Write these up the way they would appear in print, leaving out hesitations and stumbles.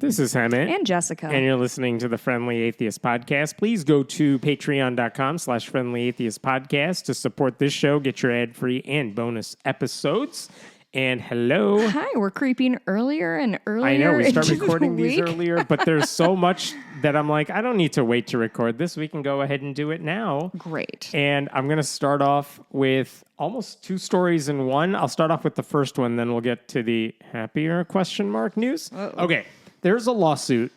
This is Hammett. And Jessica. And you're listening to the Friendly Atheist Podcast. Please go to patreon.com/Friendly Atheist Podcast to support this show, get your ad-free and bonus episodes. And hello. Hi, we're creeping earlier and earlier. I know, we start into recording the these earlier, but there's so much that I'm like, I don't need to wait to record this. We can go ahead and do it now. Great. And I'm going to start off with almost two stories in one. I'll start off with the first one, then we'll get to the happier question mark news. Uh-oh. Okay, there's a lawsuit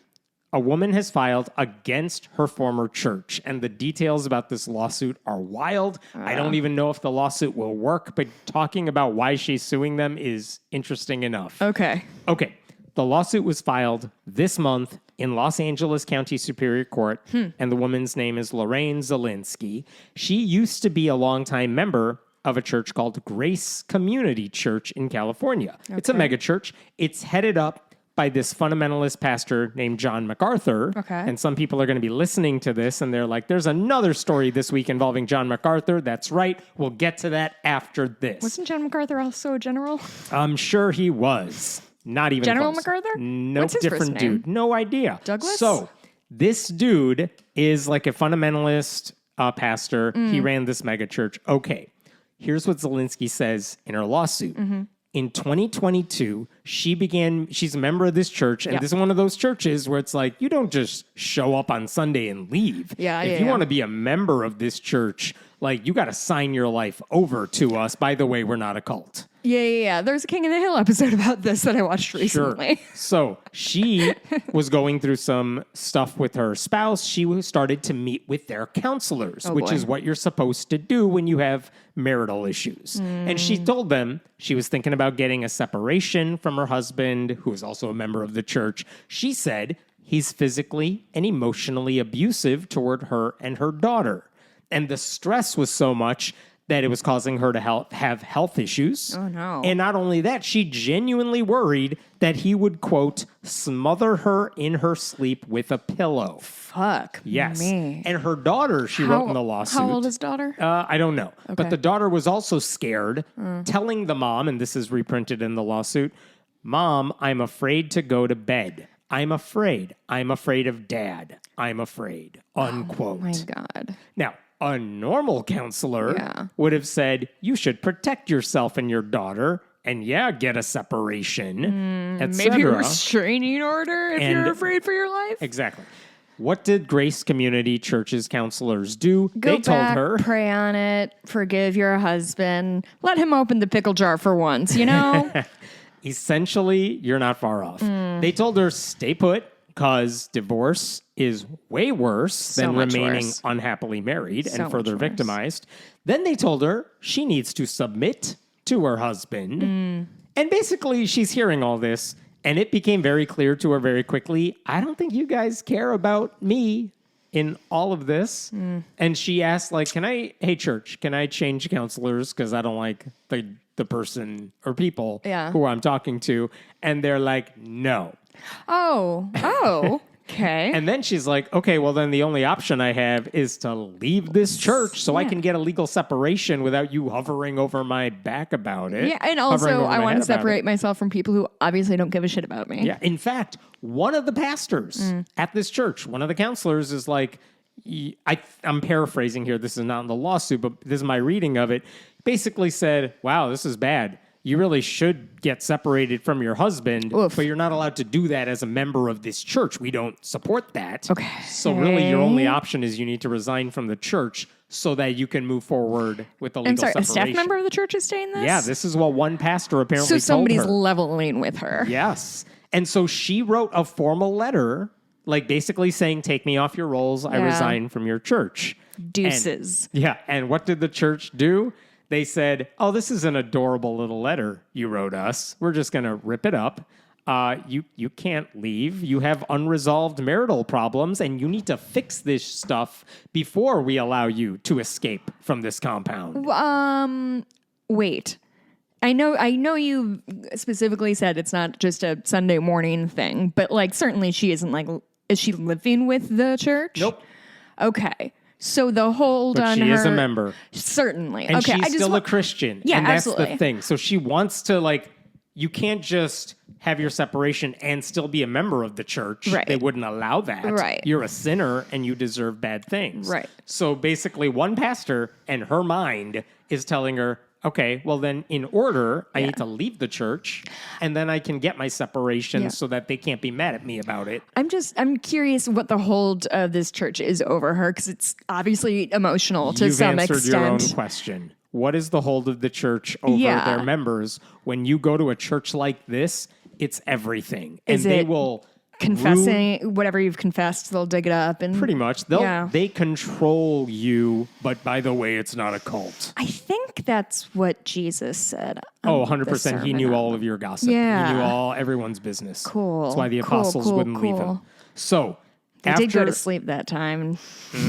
a woman has filed against her former church, and the details about this lawsuit are wild. I don't even know if the lawsuit will work, but talking about why she's suing them is interesting enough. Okay. The lawsuit was filed this month in Los Angeles County Superior Court, and the woman's name is Lorraine Zielinski. She used to be a longtime member of a church called Grace Community Church in California. Okay. It's a mega church. It's headed up by this fundamentalist pastor named John MacArthur. Okay. And some people are going to be listening to this, and they're like, there's another story this week involving John MacArthur. That's right. We'll get to that after this. Wasn't John MacArthur also a general? I'm sure he was. Not even General close. MacArthur? Nope, What's his different first name? dude. No idea. Douglas? So this dude is like a fundamentalist pastor. He ran this mega church. Okay, here's what Zielinski says in her lawsuit. In 2022, she's a member of this church, and this is one of those churches where it's like, you don't just show up on Sunday and leave. If you want to be a member of this church, like, you got to sign your life over to us. By the way, we're not a cult. Yeah. There's a King of the Hill episode about this that I watched recently. Sure. So she was going through some stuff with her spouse. She started to meet with their counselors, which is what you're supposed to do when you have marital issues. And she told them she was thinking about getting a separation from her husband, who is also a member of the church. She said he's physically and emotionally abusive toward her and her daughter. And the stress was so much that it was causing her to have health issues. Oh, no. And not only that, she genuinely worried that he would, quote, smother her in her sleep with a pillow. Fuck Yes. me. And her daughter, she wrote in the lawsuit. How old is daughter? I don't know. Okay. But the daughter was also scared, telling the mom, and this is reprinted in the lawsuit, Mom, I'm afraid to go to bed. I'm afraid. I'm afraid of Dad. I'm afraid. Unquote. Oh, my God. Now, a normal counselor would have said, you should protect yourself and your daughter and, get a separation, etc. Maybe a restraining order if you're afraid for your life. Exactly. What did Grace Community Church's counselors do? They told her, pray on it, forgive your husband, let him open the pickle jar for once, you know? Essentially, you're not far off. They told her, stay put, because divorce is way worse than remaining unhappily married and further victimized. Then they told her she needs to submit to her husband. And basically, she's hearing all this, and it became very clear to her very quickly, I don't think you guys care about me in all of this. And she asked, like, hey, church, can I change counselors? Because I don't like the person or people who I'm talking to. And they're like, no. Oh, okay. And then she's like, okay, well, then the only option I have is to leave this church so I can get a legal separation without you hovering over my back about it. Yeah, and also I want to separate myself from people who obviously don't give a shit about me. Yeah, in fact, one of the pastors at this church, one of the counselors is like, I'm paraphrasing here, this is not in the lawsuit, but this is my reading of it, basically said, wow, this is bad. You really should get separated from your husband, but you're not allowed to do that as a member of this church. We don't support that. Okay. So really your only option is you need to resign from the church so that you can move forward with the legal separation. A staff member of the church is saying this? Yeah, this is what one pastor apparently told her. So somebody's her. leveling with her. Yes. And so she wrote a formal letter, like basically saying, take me off your rolls. I resign from your church. Deuces. And what did the church do? They said, oh, this is an adorable little letter you wrote us. We're just going to rip it up. You can't leave. You have unresolved marital problems, and you need to fix this stuff before we allow you to escape from this compound. Wait. I know you specifically said it's not just a Sunday morning thing, but like certainly she isn't like, is she living with the church? Nope. Okay. So the hold on her... But she is a member. Certainly. And okay, she's still a Christian. Yeah, and that's absolutely. the thing. So she wants to, like, you can't just have your separation and still be a member of the church. Right. They wouldn't allow that. Right. You're a sinner and you deserve bad things. Right. So basically, one pastor and her mind is telling her, okay, well then in order, I need to leave the church and then I can get my separation so that they can't be mad at me about it. I'm curious what the hold of this church is over her, because it's obviously emotional to some extent. You've answered your own question. What is the hold of the church over their members? When you go to a church like this, it's everything. And they will confessing whatever you've confessed, they'll dig it up and pretty much they control you, but by the way, it's not a cult. I think that's what Jesus said. 100%. He knew all of your gossip. Yeah. He knew everyone's business. Cool. That's why the apostles wouldn't leave him. So they did go to sleep that time.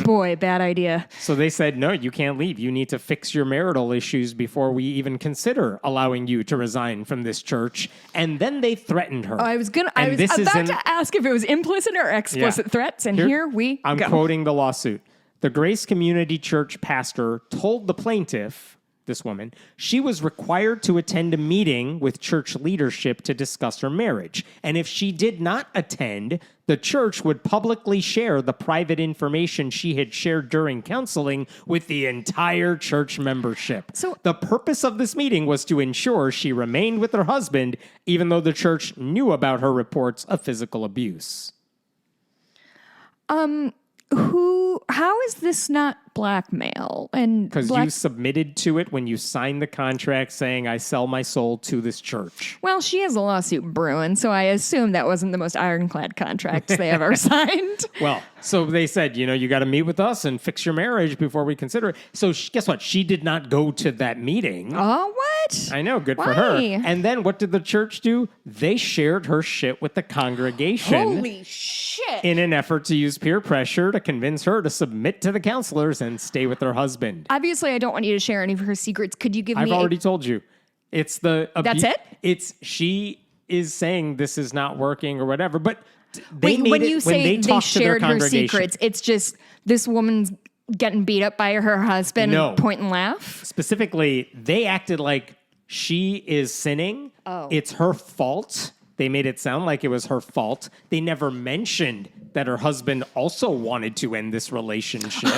Boy, bad idea. So they said, no, you can't leave. You need to fix your marital issues before we even consider allowing you to resign from this church. And then they threatened her. I was about to ask if it was implicit or explicit threats, and here we go. I'm quoting the lawsuit. The Grace Community Church pastor told the plaintiff, this woman, she was required to attend a meeting with church leadership to discuss her marriage. And if she did not attend, the church would publicly share the private information she had shared during counseling with the entire church membership. So the purpose of this meeting was to ensure she remained with her husband, even though the church knew about her reports of physical abuse. How is this not blackmail? And because you submitted to it when you signed the contract saying, I sell my soul to this church. Well, she has a lawsuit brewing, so I assume that wasn't the most ironclad contracts they ever signed. Well, so they said, you got to meet with us and fix your marriage before we consider it. So guess what? She did not go to that meeting. Oh, what? I know. Good for her. And then what did the church do? They shared her shit with the congregation. Holy shit. In an effort to use peer pressure to convince her to submit to the counselors and stay with her husband. Obviously, I don't want you to share any of her secrets. Could you give me... I've already told you. It's the... That's it? She is saying this is not working or whatever, but when you say they shared her secrets, it's just this woman's getting beat up by her husband and point and laugh? Specifically, they acted like she is sinning. Oh. It's her fault. They made it sound like it was her fault. They never mentioned that her husband also wanted to end this relationship.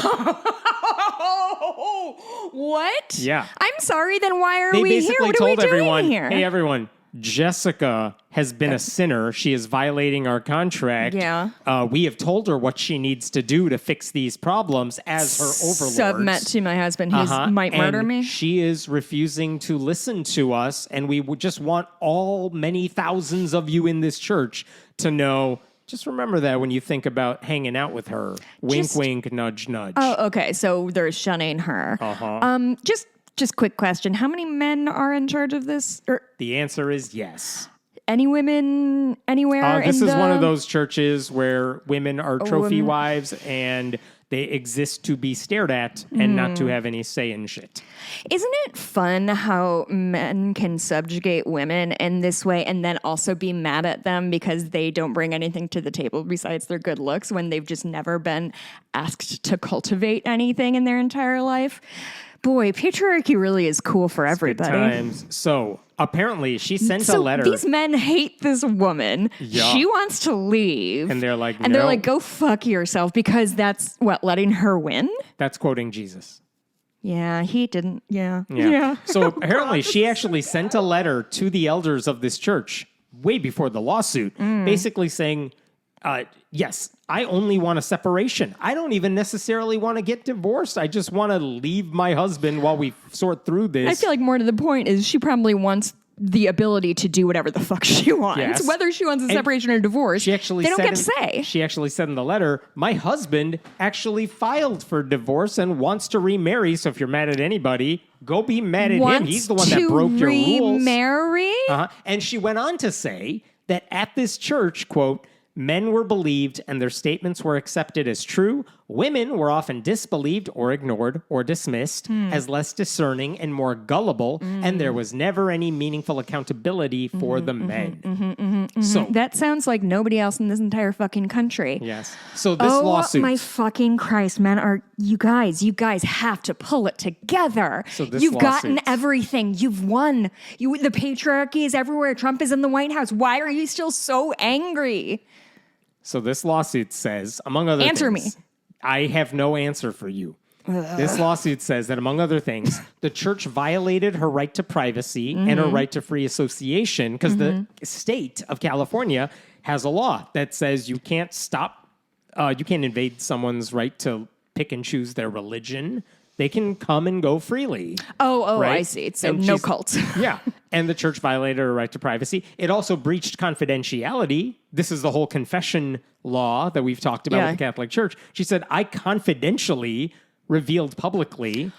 What? Yeah. I'm sorry, then why are we here? What They basically told everyone, here? Hey, everyone, Jessica has been a sinner. She is violating our contract. Yeah. We have told her what she needs to do to fix these problems as her overlords. Submit to my husband. He might murder me. She is refusing to listen to us, and we would just want many thousands of you in this church to know. Just remember that when you think about hanging out with her. Wink, wink, nudge, nudge. Oh, okay. So they're shunning her. Just quick question. How many men are in charge of this? The answer is yes. Any women anywhere? This is one of those churches where women are trophy wives and they exist to be stared at and not to have any say in shit. Isn't it fun how men can subjugate women in this way and then also be mad at them because they don't bring anything to the table besides their good looks when they've just never been asked to cultivate anything in their entire life? Boy, patriarchy really is cool for everybody. Good times. So apparently she sent a letter. These men hate this woman. Yeah. She wants to leave. And they're like, they're like, go fuck yourself, because that's letting her win? That's quoting Jesus. Yeah, he didn't. Yeah. So apparently she actually sent a letter to the elders of this church way before the lawsuit, basically saying, yes, I only want a separation. I don't even necessarily want to get divorced. I just want to leave my husband while we sort through this. I feel like more to the point is she probably wants the ability to do whatever the fuck she wants. Yes. Whether she wants a separation or divorce, they don't get to say. She actually said in the letter, my husband actually filed for divorce and wants to remarry. So if you're mad at anybody, go be mad at him. He's the one that broke your rules. Remarry? And she went on to say that at this church, quote, Men were believed and their statements were accepted as true. Women were often disbelieved or ignored or dismissed as less discerning and more gullible, and there was never any meaningful accountability for the men. So that sounds like nobody else in this entire fucking country. yes. So this lawsuit. Oh my fucking Christ, man! You guys have to pull it together. So this You've lawsuit. gotten everything. You've won. The patriarchy is everywhere. Trump is in the White House. Why are you still so angry? So this lawsuit says, among other Answer things, I have no answer for you. This lawsuit says that, among other things, the church violated her right to privacy and her right to free association because the state of California has a law that says you can't you can't invade someone's right to pick and choose their religion. They can come and go freely. Oh, right? I see. So no cults. Yeah. And the church violated her right to privacy. It also breached confidentiality. This is the whole confession law that we've talked about with the Catholic Church. She said, I confidentially revealed publicly.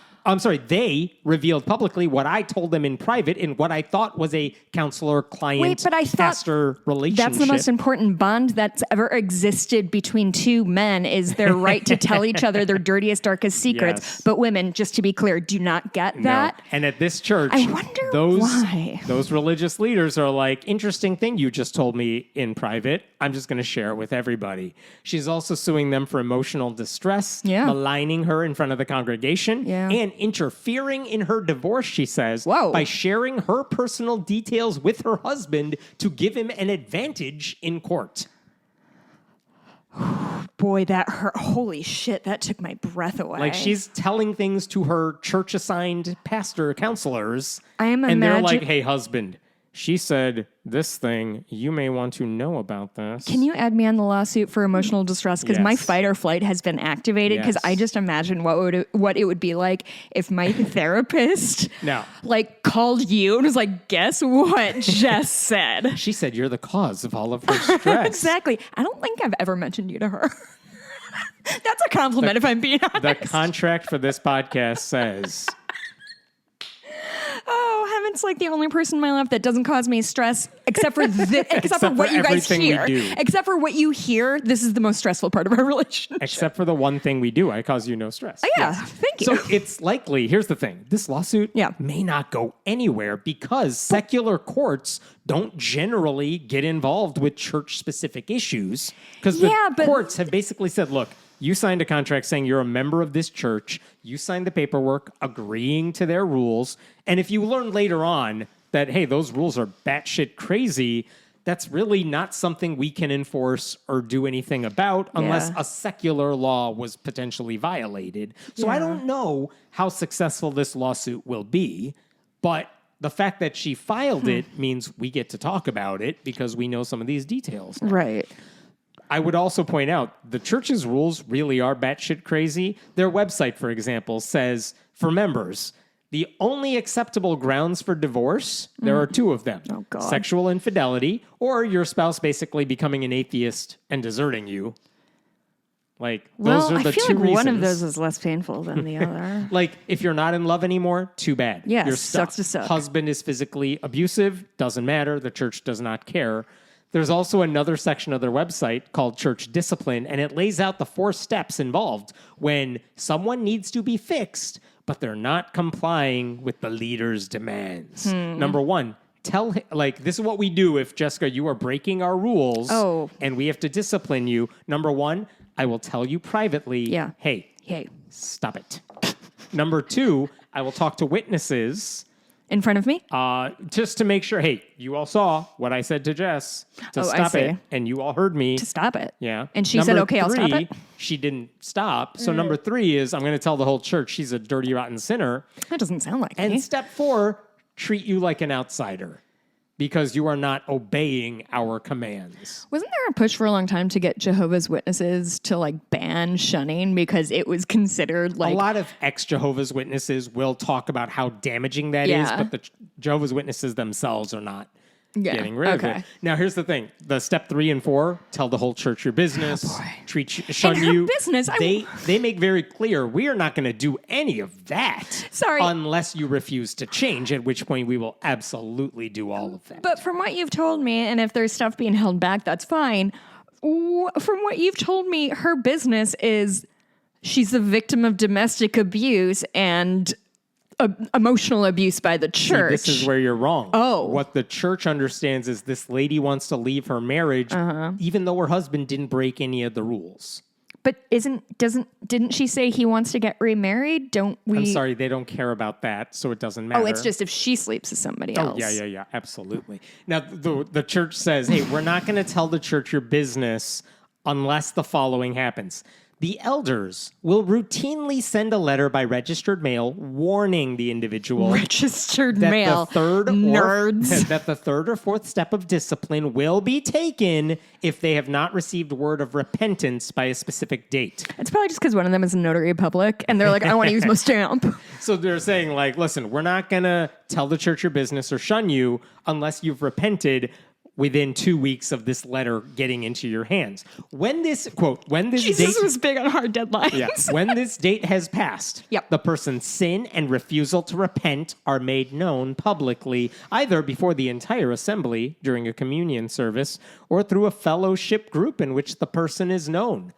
They revealed publicly what I told them in private in what I thought was a counselor-client pastor relationship. That's the most important bond that's ever existed between two men is their right to tell each other their dirtiest, darkest secrets. Yes. But women, just to be clear, do not get that. No. And at this church, I wonder why. Those religious leaders are like, interesting thing you just told me in private. I'm just going to share it with everybody. She's also suing them for emotional distress, maligning her in front of the congregation, and interfering in her divorce, she says, by sharing her personal details with her husband to give him an advantage in court. Boy, that hurt. Holy shit, that took my breath away. Like, she's telling things to her church-assigned pastor counselors, and they're like, hey, husband, she said this thing, you may want to know about this. Can you add me on the lawsuit for emotional distress? Because my fight or flight has been activated. Because I just imagine what it would be like if my therapist called you and was like, guess what Jess said? She said you're the cause of all of her stress. Exactly. I don't think I've ever mentioned you to her. That's a compliment if I'm being honest. The contract for this podcast says... Oh, Heaven's like the only person in my life that doesn't cause me stress, except for what you guys hear. Except for what you hear, this is the most stressful part of our relationship. Except for the one thing we do, I cause you no stress. Oh, yeah, thank you. So it's likely, here's the thing, this lawsuit may not go anywhere because secular courts don't generally get involved with church-specific issues because the courts have basically said, look, you signed a contract saying you're a member of this church. You signed the paperwork agreeing to their rules. And if you learn later on that, hey, those rules are batshit crazy, that's really not something we can enforce or do anything about unless a secular law was potentially violated. So I don't know how successful this lawsuit will be, but the fact that she filed it means we get to talk about it because we know some of these details now. Right. I would also point out the church's rules really are batshit crazy. Their website, for example, says for members, the only acceptable grounds for divorce, there are two of them. Oh, God. Sexual infidelity or your spouse basically becoming an atheist and deserting you. Like, those are the two reasons. I feel like one of those is less painful than the other. Like, if you're not in love anymore, too bad. Yeah, Your sucks to suck. Husband is physically abusive, doesn't matter. The church does not care. There's also another section of their website called Church Discipline, and it lays out the 4 steps involved when someone needs to be fixed, but they're not complying with the leader's demands. Number 1, tell him, like, this is what we do if, Jessica, you are breaking our rules and we have to discipline you. Number 1, I will tell you privately, hey, stop it. Number 2, I will talk to witnesses. In front of me? Just to make sure, hey, you all saw what I said to Jess to stop it, and you all heard me. To stop it. Yeah. And she said, okay, I'll stop it? She didn't stop. So number 3 is I'm going to tell the whole church she's a dirty, rotten sinner. That doesn't sound like And me. step 4, treat you like an outsider because you are not obeying our commands. Wasn't there a push for a long time to get Jehovah's Witnesses to like ban shunning because it was considered like... A lot of ex-Jehovah's Witnesses will talk about how damaging that is, but the Jehovah's Witnesses themselves are not getting rid of it. Now, here's the thing. The step 3 and 4, tell the whole church your business, shun you. Business. They make very clear, we are not going to do any of that unless you refuse to change, at which point we will absolutely do all of that. But from what you've told me, and if there's stuff being held back, that's fine. from what you've told me, her business is she's a victim of domestic abuse and emotional abuse by the church. See, this is where you're wrong. Oh. What the church understands is this lady wants to leave her marriage even though her husband didn't break any of the rules. But didn't she say he wants to get remarried? Don't we? I'm sorry, they don't care about that, so it doesn't matter. Oh, it's just if she sleeps with somebody else. Yeah, absolutely. Now, the church says, hey, we're not going to tell the church your business unless the following happens. The elders will routinely send a letter by registered mail warning the individual registered mail that the third or fourth step of discipline will be taken if they have not received word of repentance by a specific date. It's probably just because one of them is a notary public and they're like, I want to use my stamp. So they're saying like, listen, we're not going to tell the church your business or shun you unless you've repented within 2 weeks of this letter getting into your hands. When this Jesus date was big on hard deadlines. Yeah, when this date has passed, the person's sin and refusal to repent are made known publicly, either before the entire assembly during a communion service or through a fellowship group in which the person is known.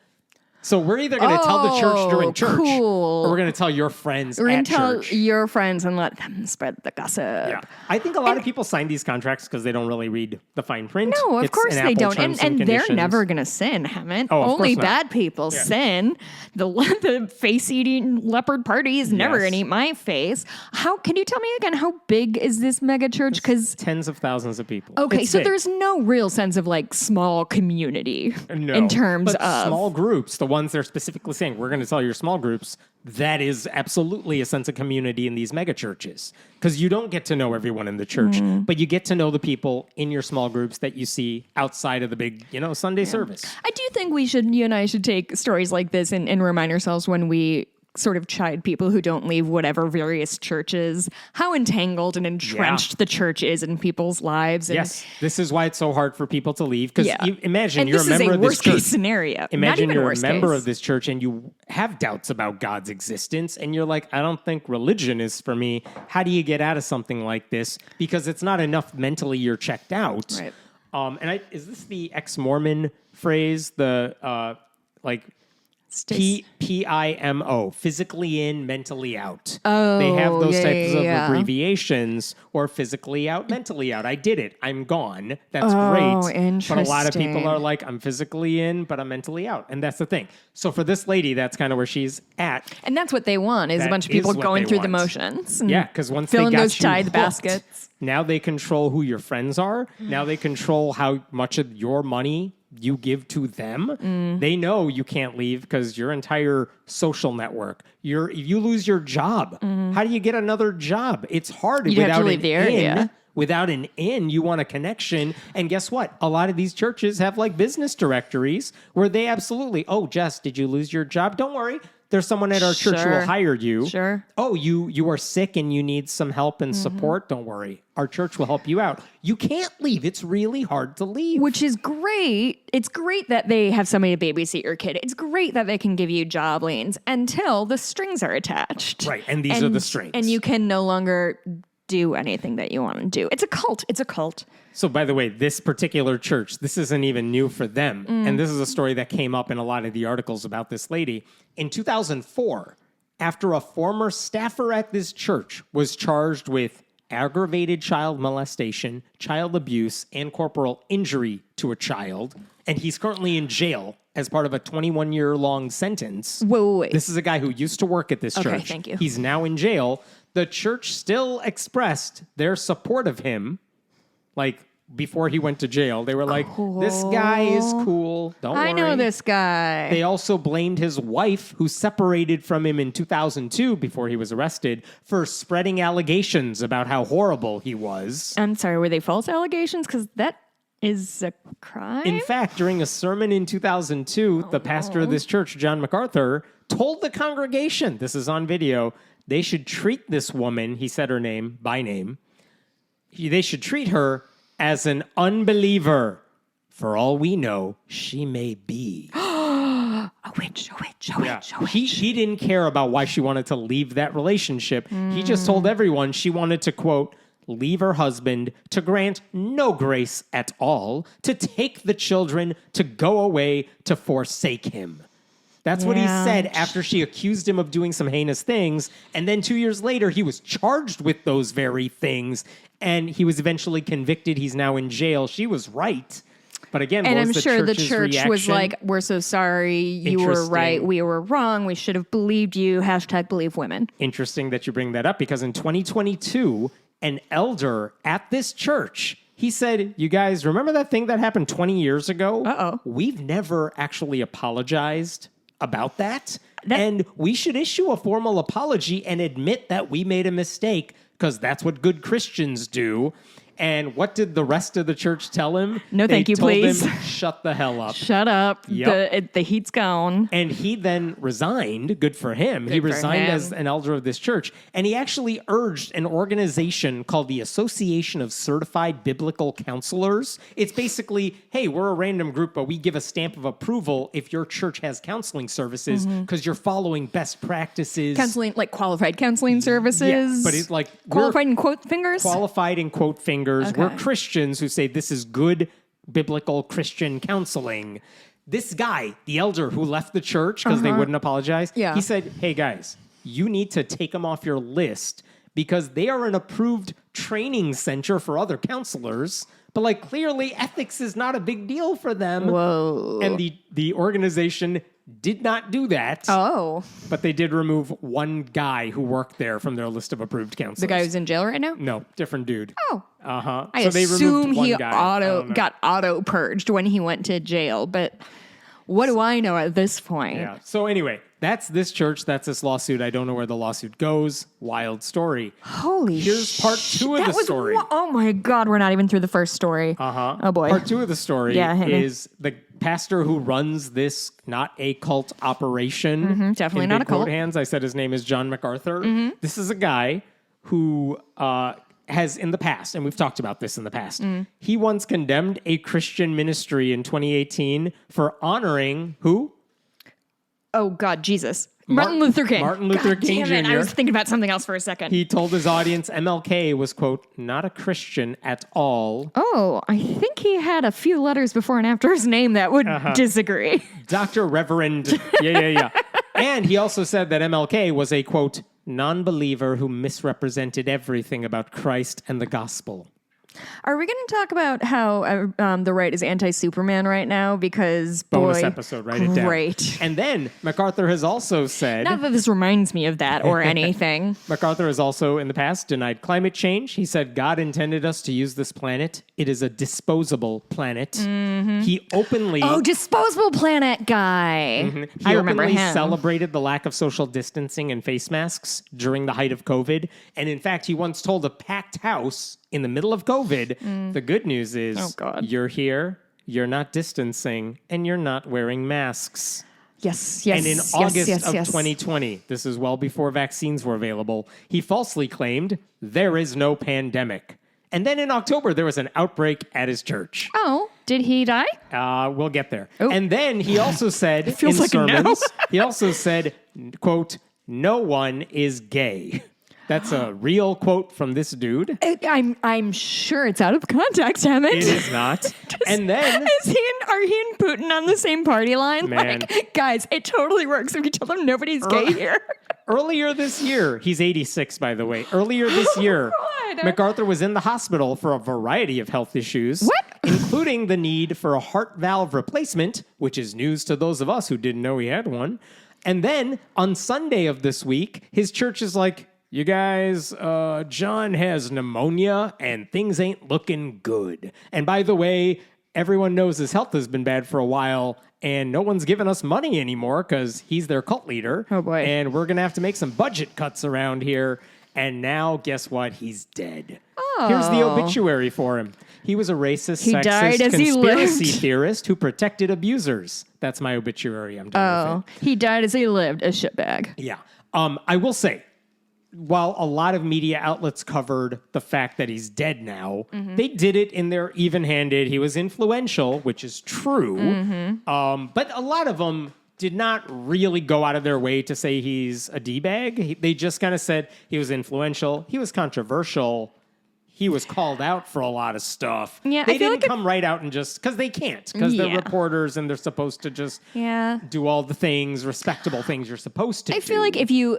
So we're either going to tell the church during church, or we're going to tell your friends at church. We're going to tell your friends and let them spread the gossip. Yeah. I think a lot of people sign these contracts because they don't really read the fine print. No, of course they don't. And they're never going to sin, haven't? Only bad people sin. The face-eating leopard party is never going to eat my face. How can you tell me again, how big is this mega church? Because tens of thousands of people. Okay, it's so big. there's no real sense of like small community in terms of small groups. The ones they're specifically saying, we're going to tell your small groups, that is absolutely a sense of community in these mega churches. Because you don't get to know everyone in the church, but you get to know the people in your small groups that you see outside of the big, Sunday service. I do think you and I should take stories like this and remind ourselves when we sort of chide people who don't leave whatever various churches, how entangled and entrenched the church is in people's lives. And yes, this is why it's so hard for people to leave. Because imagine and you're a member of this church. Worst case scenario. Imagine you're a member of this church and you have doubts about God's existence, and you're like, I don't think religion is for me. How do you get out of something like this? Because it's not enough mentally you're checked out. Right. Is this the ex-Mormon phrase? The PIMO, physically in, mentally out. Oh, they have those types of abbreviations, or physically out, mentally out. I did it. I'm gone. That's great. Interesting. But a lot of people are like, I'm physically in, but I'm mentally out. And that's the thing. So for this lady, that's kind of where she's at. And that's what they want, is a bunch of people going through the motions. Yeah, because once filling they got those tithe hooked, baskets. Now they control who your friends are. Now they control how much of your money you give to them. They know you can't leave because your entire social network, if you lose your job, how do you get another job? It's hard without an in. Without an in, you want a connection. And guess what? A lot of these churches have like business directories where they absolutely, oh, Jess, did you lose your job? Don't worry. There's someone at our church who will hire you. Sure. Oh, you are sick and you need some help and support? Don't worry. Our church will help you out. You can't leave. It's really hard to leave. Which is great. It's great that they have somebody to babysit your kid. It's great that they can give you job liens until the strings are attached. Right, and these are the strings. And you can no longer do anything that you want to do. It's a cult. It's a cult. So, by the way, this particular church, this isn't even new for them. And this is a story that came up in a lot of the articles about this lady. In 2004, after a former staffer at this church was charged with aggravated child molestation, child abuse, and corporal injury to a child, and he's currently in jail as part of a 21-year-long sentence. Wait. This is a guy who used to work at this church. Okay, thank you. He's now in jail. The church still expressed their support of him. Like, before he went to jail, they were like, this guy is cool. Don't worry. I know this guy. They also blamed his wife, who separated from him in 2002 before he was arrested, for spreading allegations about how horrible he was. I'm sorry, were they false allegations? Because that is a crime? In fact, during a sermon in 2002, the pastor of this church, John MacArthur, told the congregation, this is on video, they should treat this woman, he said her name, by name, they should treat her as an unbeliever. For all we know, she may be. A witch. He didn't care about why she wanted to leave that relationship. He just told everyone she wanted to, quote, leave her husband, to grant no grace at all, to take the children, to go away, to forsake him. That's what he said after she accused him of doing some heinous things. And then 2 years later, he was charged with those very things. And he was eventually convicted. He's now in jail. She was right. But again, and what I'm was the sure the church's church reaction? was like, we're so sorry. You were right. We were wrong. We should have believed you. # believe women. Interesting that you bring that up, because in 2022, an elder at this church, he said, you guys, remember that thing that happened 20 years ago? Uh-oh. We've never actually apologized about that. And we should issue a formal apology and admit that we made a mistake, because that's what good Christians do. And what did the rest of the church tell him? No, thank you, please. They told him, shut the hell up. Shut up. Yep. The heat's gone. And he then resigned. Good for him. He resigned as an elder of this church. And he actually urged an organization called the Association of Certified Biblical Counselors. It's basically, hey, we're a random group, but we give a stamp of approval if your church has counseling services because you're following best practices. Counseling, like qualified counseling services. Yeah, but it's like qualified in quote fingers. Qualified in quote fingers. Okay. We're Christians who say this is good biblical Christian counseling. This guy, the elder who left the church because they wouldn't apologize, he said, hey guys, you need to take them off your list because they are an approved training center for other counselors. But like clearly ethics is not a big deal for them. Whoa. And the organization did not do that. Oh. But they did remove one guy who worked there from their list of approved counselors. The guy who's in jail right now? No, different dude. Oh. Uh-huh. I assume he got auto-purged when he went to jail, but what do I know at this point? Yeah. So anyway, that's this church. That's this lawsuit. I don't know where the lawsuit goes. Wild story. Holy shit. Here's part 2 of the story. Oh my God, we're not even through the first story. Uh-huh. Oh boy. Part 2 of the story is the pastor who runs this not a cult operation. Definitely in not big a cult. Quote hands. I said his name is John MacArthur. This is a guy who has in the past, and we've talked about this in the past, he once condemned a Christian ministry in 2018 for honoring who? Oh God, Jesus. Martin Luther King. Martin Luther King Jr. I was thinking about something else for a second. He told his audience MLK was, quote, not a Christian at all. Oh, I think he had a few letters before and after his name that would disagree. Dr. Reverend. Yeah. And he also said that MLK was a, quote, non-believer who misrepresented everything about Christ and the gospel. Are we going to talk about how the right is anti-Superman right now? Because, bonus episode, write it down. Great. And then MacArthur has also said... Not that this reminds me of that or anything. MacArthur has also, in the past, denied climate change. He said, God intended us to use this planet. It is a disposable planet. He openly... Oh, disposable planet guy. I remember him. He celebrated the lack of social distancing and face masks during the height of COVID. And in fact, he once told a packed house... in the middle of COVID, the good news is you're here, you're not distancing, and you're not wearing masks. Yes. And in August of 2020, this is well before vaccines were available, he falsely claimed there is no pandemic. And then in October, there was an outbreak at his church. Oh, did he die? We'll get there. Oh. And then he also said in like sermons, he also said, quote, no one is gay. That's a real quote from this dude. I'm sure it's out of context, Hammond. It is not. And then... Are he and Putin on the same party line? Man. Like, guys, it totally works if you tell them nobody's gay here. Earlier this year, he's 86, by the way. Earlier this year, MacArthur was in the hospital for a variety of health issues. What? Including the need for a heart valve replacement, which is news to those of us who didn't know he had one. And then, on Sunday of this week, his church is like, you guys, John has pneumonia and things ain't looking good. And by the way, everyone knows his health has been bad for a while and no one's giving us money anymore because he's their cult leader. Oh, boy. And we're going to have to make some budget cuts around here. And now, guess what? He's dead. Oh. Here's the obituary for him. He was a racist, sexist, conspiracy theorist who protected abusers. That's my obituary. I'm done with it. He died as he lived, a shitbag. Yeah. I will say, while a lot of media outlets covered the fact that he's dead now, they did it in their even-handed, he was influential, which is true. But a lot of them did not really go out of their way to say he's a D-bag. They just kind of said he was influential, he was controversial, he was called out for a lot of stuff. Yeah, they didn't come right out and just, because they can't, because they're reporters and they're supposed to just do all the things, respectable things you're supposed to do. I feel like if you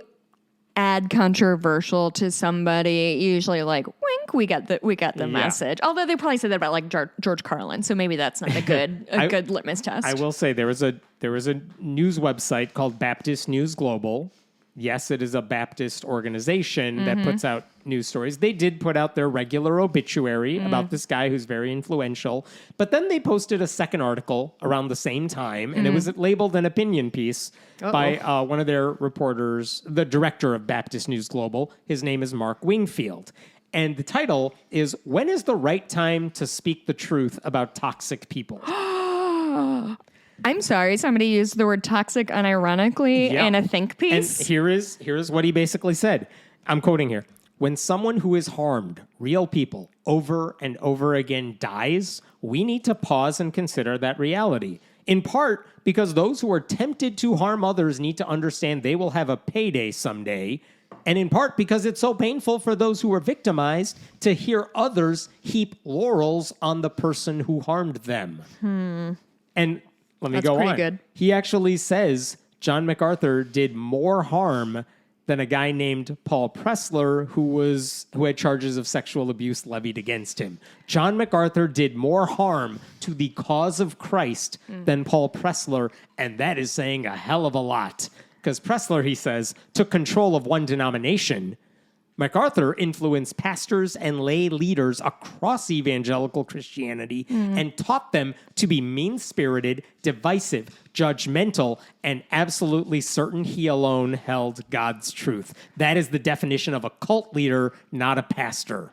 add controversial to somebody, usually like wink, we get the message. Although they probably said that about like George Carlin, so maybe that's not a good litmus test. I will say there was a news website called Baptist News Global. Yes, it is a Baptist organization that puts out news stories. They did put out their regular obituary about this guy who's very influential, but then they posted a second article around the same time, and it was labeled an opinion piece by one of their reporters, the director of Baptist News Global. His name is Mark Wingfield. And the title is, "When is the right time to speak the truth about toxic people?" I'm sorry, somebody used the word toxic unironically in a think piece. And here is what he basically said. I'm quoting here. "When someone who is harmed, real people, over and over again dies, we need to pause and consider that reality. In part because those who are tempted to harm others need to understand they will have a payday someday. And in part because it's so painful for those who are victimized to hear others heap laurels on the person who harmed them." And let me go on. Good. He actually says John MacArthur did more harm than a guy named Paul Pressler who had charges of sexual abuse levied against him. John MacArthur did more harm to the cause of Christ than Paul Pressler, and that is saying a hell of a lot. Because Pressler, he says, took control of one denomination. MacArthur influenced pastors and lay leaders across evangelical Christianity and taught them to be mean-spirited, divisive, judgmental, and absolutely certain he alone held God's truth. That is the definition of a cult leader, not a pastor.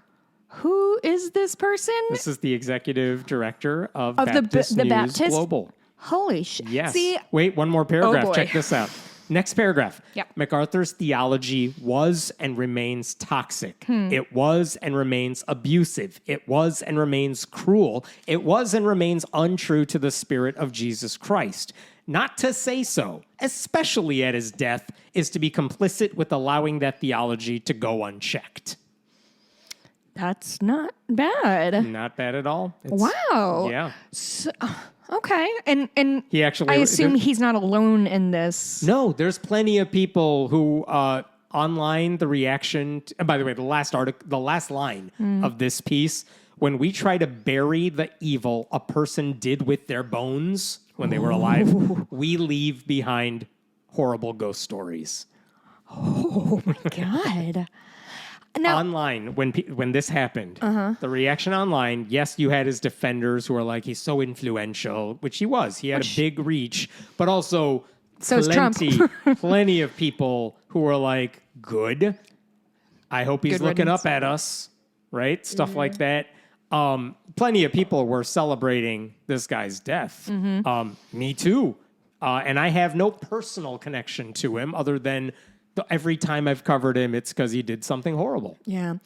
Who is this person? This is the executive director of Baptist the News Baptist? Global. Holy shit. Yes. See, wait, one more paragraph. Oh boy. Check this out. Next paragraph. Yep. MacArthur's theology was and remains toxic. It was and remains abusive. It was and remains cruel. It was and remains untrue to the spirit of Jesus Christ. Not to say so, especially at his death, is to be complicit with allowing that theology to go unchecked. that's not bad. Not bad at all. Wow. Yeah. So, okay. And He actually, I assume he's not alone in this. No, there's plenty of people who online the reaction. And by the way, the last line of this piece, when we try to bury the evil a person did with their bones when they were alive, we leave behind horrible ghost stories. Oh my God. Now, online, when this happened, the reaction online, yes, you had his defenders who were like, he's so influential, which he was. He had a big reach, but also So is Trump. plenty of people who were like, good. I hope he's Good looking riddance. up at us, right? Stuff like that. Plenty of people were celebrating this guy's death. Me too. And I have no personal connection to him other than every time I've covered him, it's because he did something horrible. Yeah.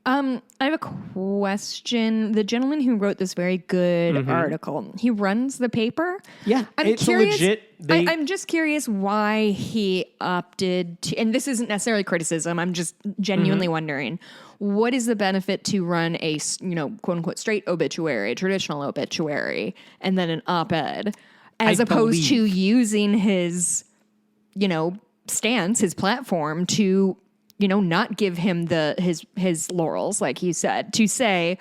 I have a question. The gentleman who wrote this very good article, he runs the paper. Yeah, it's curious, legit. I'm just curious why he opted to, and this isn't necessarily criticism. I'm just genuinely wondering, what is the benefit to run a, quote unquote, straight obituary, a traditional obituary, and then an op-ed, as opposed to using his, stance, his platform to, not give him his laurels, like you said, to say,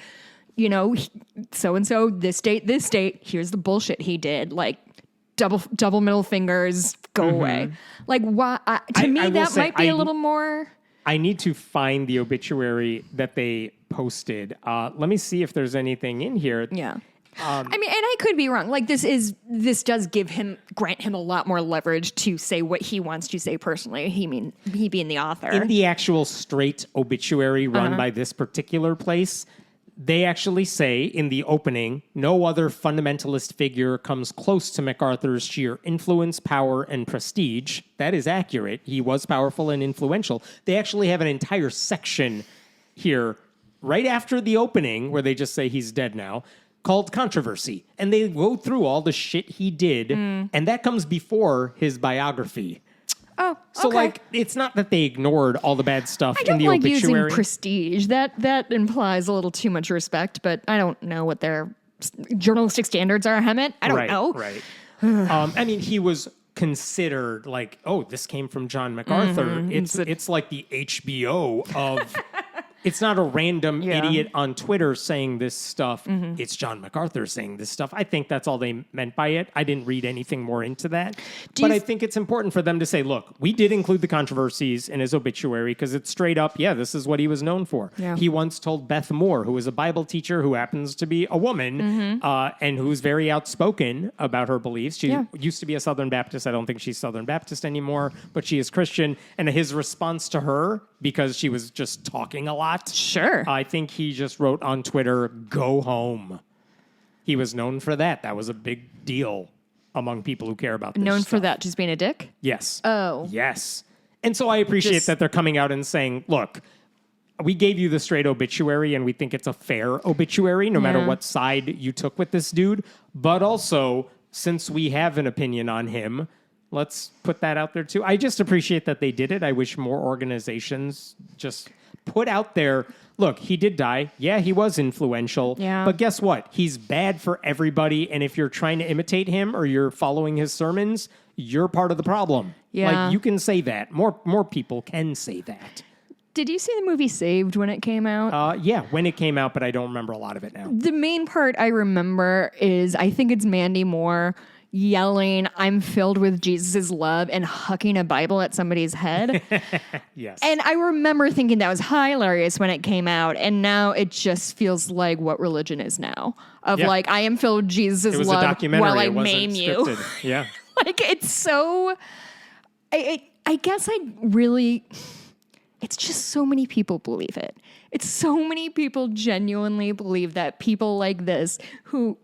so-and-so, this date, here's the bullshit he did. Like, double middle fingers, go away. Like, why? To me, that might be a little more. I need to find the obituary that they posted. Let me see if there's anything in here. Yeah. And I could be wrong. Like, this does grant him a lot more leverage to say what he wants to say personally. He being the author. In the actual straight obituary run by this particular place, they actually say in the opening, no other fundamentalist figure comes close to MacArthur's sheer influence, power, and prestige. That is accurate. He was powerful and influential. They actually have an entire section here right after the opening where they just say he's dead now, called Controversy. And they go through all the shit he did, and that comes before his biography. Oh, So, okay. like, it's not that they ignored all the bad stuff I in don't the like obituary. using prestige. That implies a little too much respect, but I don't know what their journalistic standards are, Hemant. I don't know. Right. I mean, he was considered like, oh, this came from John MacArthur. It's like the HBO of... It's not a random idiot on Twitter saying this stuff. It's John MacArthur saying this stuff. I think that's all they meant by it. I didn't read anything more into that. But I think it's important for them to say, look, we did include the controversies in his obituary because it's straight up, this is what he was known for. Yeah. He once told Beth Moore, who is a Bible teacher who happens to be a woman and who's very outspoken about her beliefs. She used to be a Southern Baptist. I don't think she's Southern Baptist anymore, but she is Christian. And his response to her, because she was just talking a lot, Sure. I think he just wrote on Twitter, "Go home." He was known for that. That was a big deal among people who care about this Known stuff. for that, just being a dick? Yes. Oh. Yes. And so I appreciate that they're coming out and saying, look, we gave you the straight obituary and we think it's a fair obituary, no matter what side you took with this dude. But also, since we have an opinion on him, let's put that out there too. I just appreciate that they did it. I wish more organizations just put out there, look, he did die. Yeah, he was influential. Yeah. But guess what? He's bad for everybody. And if you're trying to imitate him or you're following his sermons, you're part of the problem. Yeah. Like, you can say that. More people can say that. Did you see the movie Saved when it came out? Yeah, when it came out, but I don't remember a lot of it now. The main part I remember is, I think it's Mandy Moore yelling, "I'm filled with Jesus' love," and hucking a Bible at somebody's head. Yes. And I remember thinking that was hilarious when it came out, and now it just feels like what religion is now. Of like, I am filled with Jesus' it was love a documentary. while I it wasn't maim scripted. you. Yeah. Like, it's so... I guess I really... It's just so many people believe it. It's so many people genuinely believe that people like this who...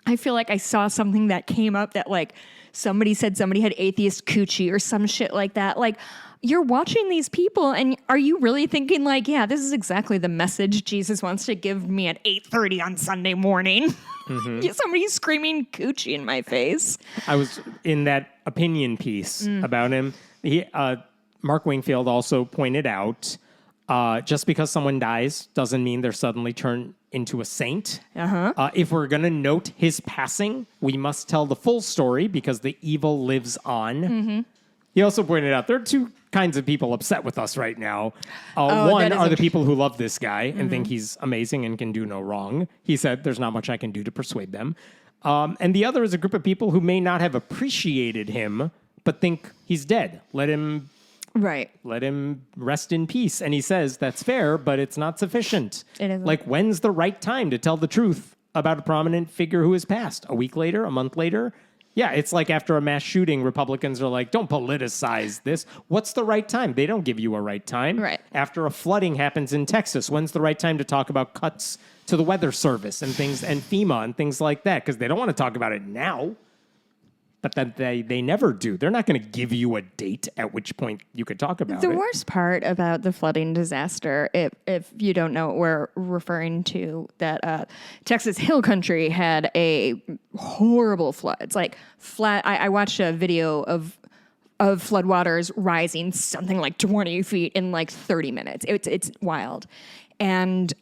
I feel like I saw something that came up that, like, somebody said somebody had atheist coochie or some shit like that. Like, you're watching these people, and are you really thinking, like, yeah, this is exactly the message Jesus wants to give me at 8:30 on Sunday morning? Somebody's screaming coochie in my face. I was in that opinion piece about him. Mark Wingfield also pointed out, just because someone dies doesn't mean they're suddenly turned into a saint. If we're going to note his passing, we must tell the full story because the evil lives on. He also pointed out there are two kinds of people upset with us right now. One are the people who love this guy and think he's amazing and can do no wrong. He said there's not much I can do to persuade them. And the other is a group of people who may not have appreciated him, but think he's dead. Let him rest in peace. And he says, that's fair, but it's not sufficient. It isn't. Like, when's the right time to tell the truth about a prominent figure who has passed? A week later? A month later? Yeah, it's like after a mass shooting, Republicans are like, don't politicize this. What's the right time? They don't give you a right time. Right. After a flooding happens in Texas, when's the right time to talk about cuts to the Weather Service and things, and FEMA and things like that? Because they don't want to talk about it now. But that they never do. They're not going to give you a date at which point you could talk about it. The worst part about the flooding disaster, if you don't know what we're referring to, that Texas Hill Country had a horrible flood. It's like flat. I watched a video of floodwaters rising something like 20 feet in like 30 minutes. It's wild. And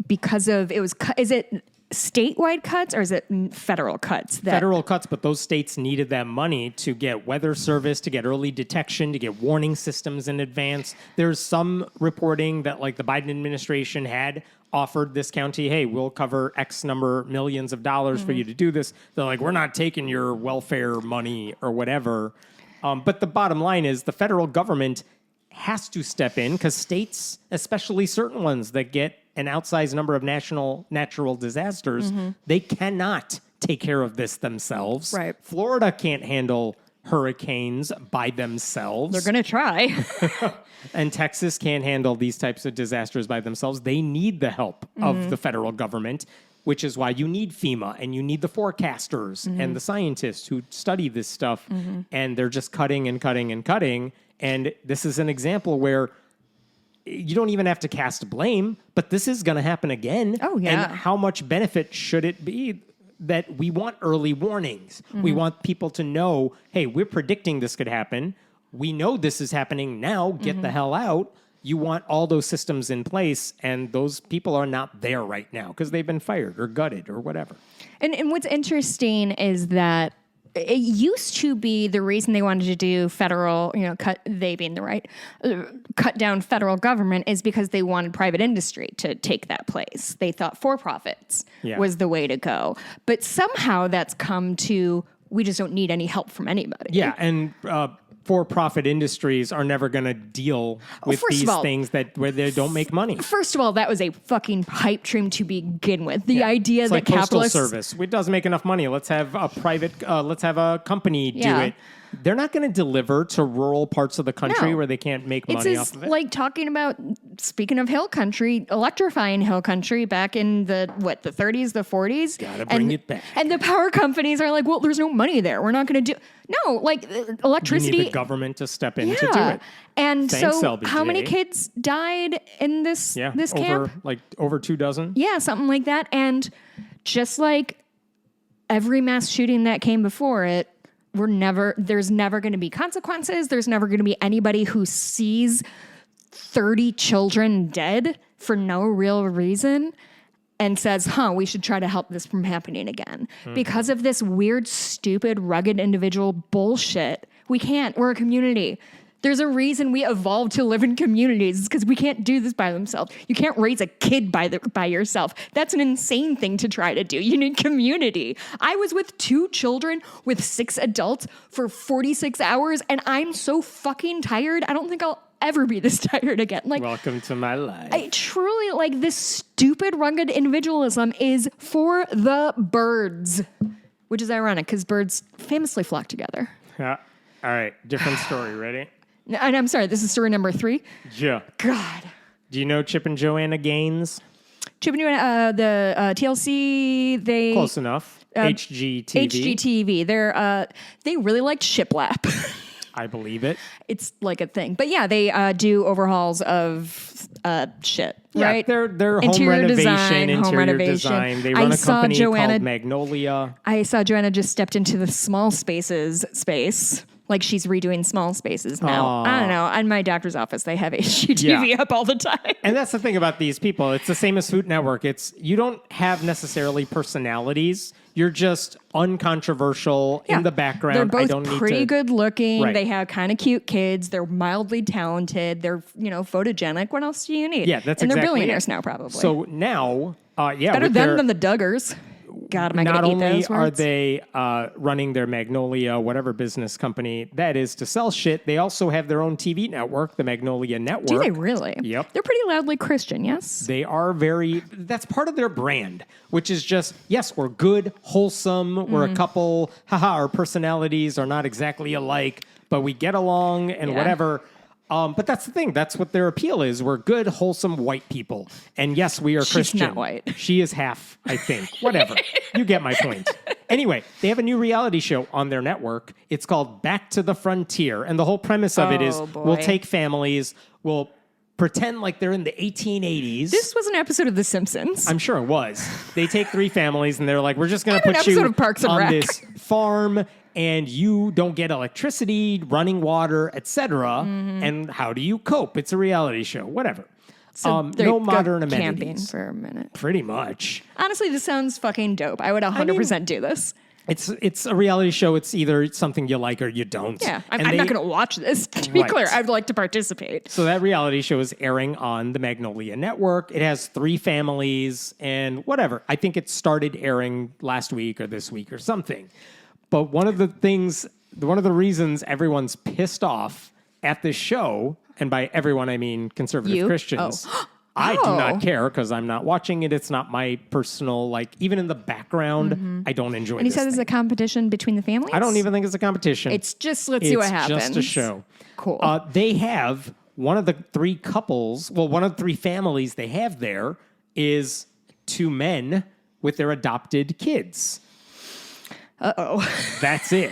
because of, is it statewide cuts or is it federal cuts? Federal cuts, but those states needed that money to get weather service, to get early detection, to get warning systems in advance. There's some reporting that like the Biden administration had offered this county, hey, we'll cover X number millions of dollars for you to do this. They're like, we're not taking your welfare money or whatever. But the bottom line is the federal government has to step in because states, especially certain ones that get an outsized number of natural disasters, they cannot take care of this themselves. Right. Florida can't handle hurricanes by themselves. They're going to try. And Texas can't handle these types of disasters by themselves. They need the help of the federal government, which is why you need FEMA and you need the forecasters and the scientists who study this stuff. And they're just cutting and cutting and cutting. And this is an example where you don't even have to cast blame, but this is going to happen again. Oh, yeah. And how much benefit should it be that we want early warnings? We want people to know, hey, we're predicting this could happen. we know this is happening now. Get the hell out. You want all those systems in place, and those people are not there right now because they've been fired or gutted or whatever. And what's interesting is that it used to be the reason they wanted to do federal, cut down federal government is because they wanted private industry to take that place. They thought for-profits was the way to go. But somehow that's come to, we just don't need any help from anybody. Yeah, and for-profit industries are never going to deal with these things where they don't make money. First of all, that was a fucking pipe dream to begin with. The idea that like capitalists... Postal Service. It doesn't make enough money. Let's have a company do it. They're not going to deliver to rural parts of the country where they can't make money off of it. It's like talking about, speaking of hill country, electrifying hill country back in the 30s, the 40s. Gotta bring it back. And the power companies are like, well, there's no money there. We're not going to do... No, like electricity... You need the government to step in to do it. And thanks, so LBJ. How many kids died in this camp? Over 2 dozen? Yeah, something like that. And just like every mass shooting that came before it, there's never going to be consequences. There's never going to be anybody who sees 30 children dead for no real reason and says, we should try to help this from happening again. Because of this weird, stupid, rugged individual bullshit. We can't. We're a community. There's a reason we evolved to live in communities because we can't do this by themselves. You can't raise a kid by yourself. That's an insane thing to try to do. You need community. I was with 2 children with 6 adults for 46 hours, and I'm so fucking tired. I don't think I'll ever be this tired again. Like, welcome to my life. I truly, like, this stupid, rugged individualism is for the birds, which is ironic because birds famously flock together. Yeah. All right. Different story. Ready? And I'm sorry, this is story number 3? Yeah. God. Do you know Chip and Joanna Gaines? Chip and Joanna, the TLC, they... Close enough. HGTV. HGTV. They really liked shiplap. I believe it. It's like a thing. But yeah, they do overhauls of shit, right? They're interior home renovation. They run a company called Magnolia. I saw Joanna just stepped into the small spaces space. Like she's redoing small spaces now. I don't know. In my doctor's office, they have HGTV up all the time. And that's the thing about these people. It's the same as Food Network. You don't have necessarily personalities. You're just uncontroversial in the background. They're both pretty good looking. Right. They have kind of cute kids. They're mildly talented. They're, photogenic. What else do you need? Yeah, that's and exactly they're billionaires now, probably. So now, better them than the Duggars. God, am I going to eat those words? Not only are they running their Magnolia, whatever business company that is, to sell shit, they also have their own TV network, the Magnolia Network. Do they really? Yep. They're pretty loudly Christian, yes? They are that's part of their brand, which is just, yes, we're good, wholesome, we're a couple, our personalities are not exactly alike, but we get along and whatever. But that's the thing. That's what their appeal is. We're good, wholesome white people. And yes, we are Christian. She's not white. She is half, I think. Whatever. You get my point. Anyway, they have a new reality show on their network. It's called Back to the Frontier. And the whole premise of it is we'll take families, we'll pretend like they're in the 1880s. This was an episode of The Simpsons. I'm sure it was. They take 3 families and they're like, we're just going to put you on this farm and you don't get electricity, running water, etc. And how do you cope? It's a reality show, whatever. So no modern amenities. Camping for a minute. Pretty much. Honestly, this sounds fucking dope. I would 100% do this. It's a reality show. It's either something you like or you don't. Yeah, I'm not going to watch this. To be clear, I'd like to participate. So that reality show is airing on the Magnolia Network. It has 3 families and whatever. I think it started airing last week or this week or something. But one of the reasons everyone's pissed off at this show, and by everyone I mean conservative Christians. I do not care because I'm not watching it. It's not my personal, even in the background, I don't enjoy it. And you said it's a competition between the families? I don't even think it's a competition. It's just, let's see what happens. It's just a show. Cool. They have one of the 3 couples, one of the 3 families they have there is 2 men with their adopted kids. Uh-oh. That's it.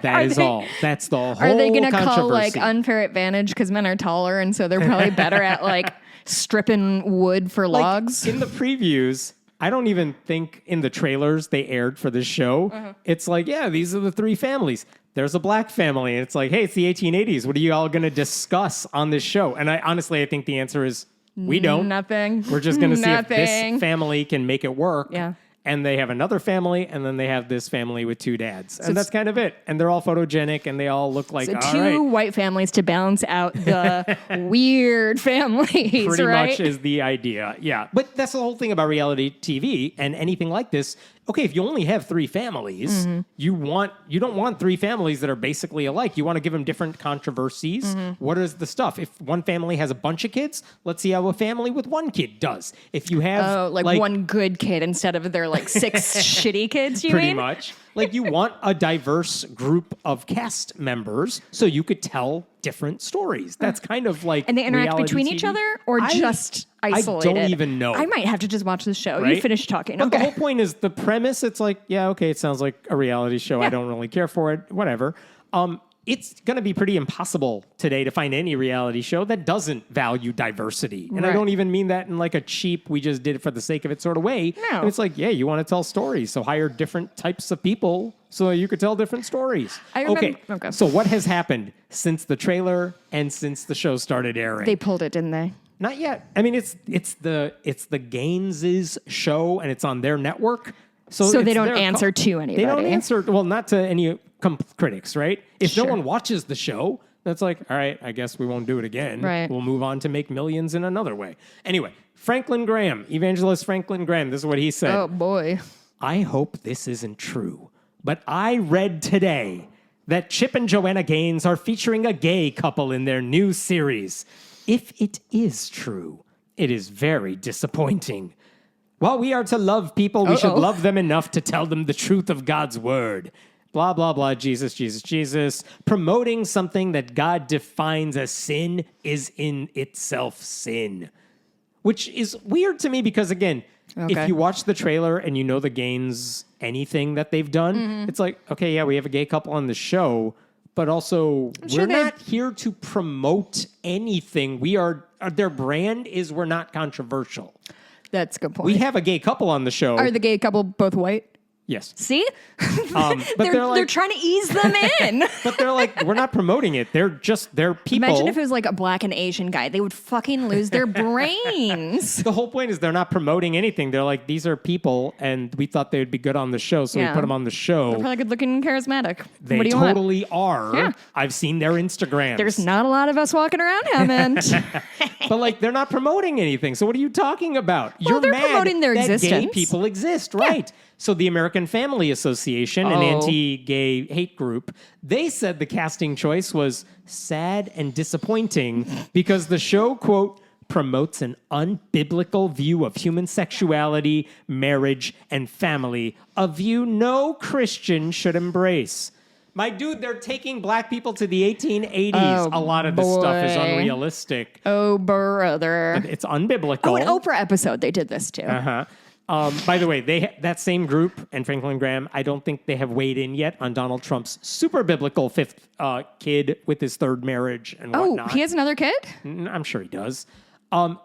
That is all. That's the whole Are they going to controversy. call unfair advantage because men are taller and so they're probably better at stripping wood for logs? In the previews, I don't even think in the trailers they aired for this show, it's like, yeah, these are the three families. There's a black family. And it's like, hey, it's the 1880s. What are you all going to discuss on this show? And I think the answer is we don't. Nothing. We're just going to see if this family can make it work. Yeah. And they have another family, and then they have this family with two dads. And that's kind of it. And they're all photogenic, and they all look like, two white families to balance out the weird families, Pretty much is the idea, yeah. But that's the whole thing about reality TV and anything like this. Okay, if you only have three families, you don't want three families that are basically alike. You want to give them different controversies. What is the stuff? If one family has a bunch of kids, let's see how a family with one kid does. If you have like one good kid instead of their like six shitty kids, you pretty mean? much. Like you want a diverse group of cast members so you could tell different stories. That's kind of like and they interact between TV. Each other or just isolated? I don't even know. I might have to just watch the show. Right? You finish talking. But okay. the whole point is the premise. It's like, yeah, okay, it sounds like a reality show. Yeah. I don't really care for it. Whatever. It's going to be pretty impossible today to find any reality show that doesn't value diversity. And I don't even mean that in like a cheap, we just did it for the sake of it sort of way. No. And it's like, yeah, you want to tell stories. So hire different types of people so you could tell different stories. Okay. So what has happened since the trailer and since the show started airing? They pulled it, didn't they? Not yet. I mean, it's the Gaines' show, and it's on their network. So they don't answer to anybody. They don't answer, well, not to any critics, right? If no one watches the show, that's like, all right, I guess we won't do it again. Right. We'll move on to make millions in another way. Anyway, Franklin Graham, evangelist Franklin Graham, this is what he said. Oh, boy. I hope this isn't true, but I read today that Chip and Joanna Gaines are featuring a gay couple in their new series. If it is true, it is very disappointing. While we are to love people, we should love them enough to tell them the truth of God's word. Blah, blah, blah, Jesus, Jesus, Jesus. Promoting something that God defines as sin is in itself sin. Which is weird to me because, again, if you watch the trailer and you know the Gaines, anything that they've done, it's like, okay, yeah, we have a gay couple on the show, but also we're not here to promote anything. Their brand is we're not controversial. That's a good point. We have a gay couple on the show. Are the gay couple both white? Yes. See? But they're trying to ease them in. But they're like, we're not promoting it. They're people. Imagine if it was like a black and Asian guy. They would fucking lose their brains. The whole point is they're not promoting anything. They're like, these are people, and we thought they would be good on the show, so we put them on the show. They're probably good looking and charismatic. They what do you totally want? are. Yeah. I've seen their Instagrams. There's not a lot of us walking around, Hammond. But like, they're not promoting anything. So what are you talking about? Well, they're mad promoting their that existence. Gay people exist, right? Yeah. So the American Family Association, an anti-gay hate group, they said the casting choice was sad and disappointing because the show, quote, promotes an unbiblical view of human sexuality, marriage, and family, a view no Christian should embrace. My dude, they're taking black people to the 1880s. A lot of this stuff is unrealistic. Oh, brother. It's unbiblical. Oh, an Oprah episode, they did this too. Uh-huh. By the way, that same group and Franklin Graham, I don't think they have weighed in yet on Donald Trump's super biblical fifth kid with his third marriage and whatnot. Oh, he has another kid? I'm sure he does.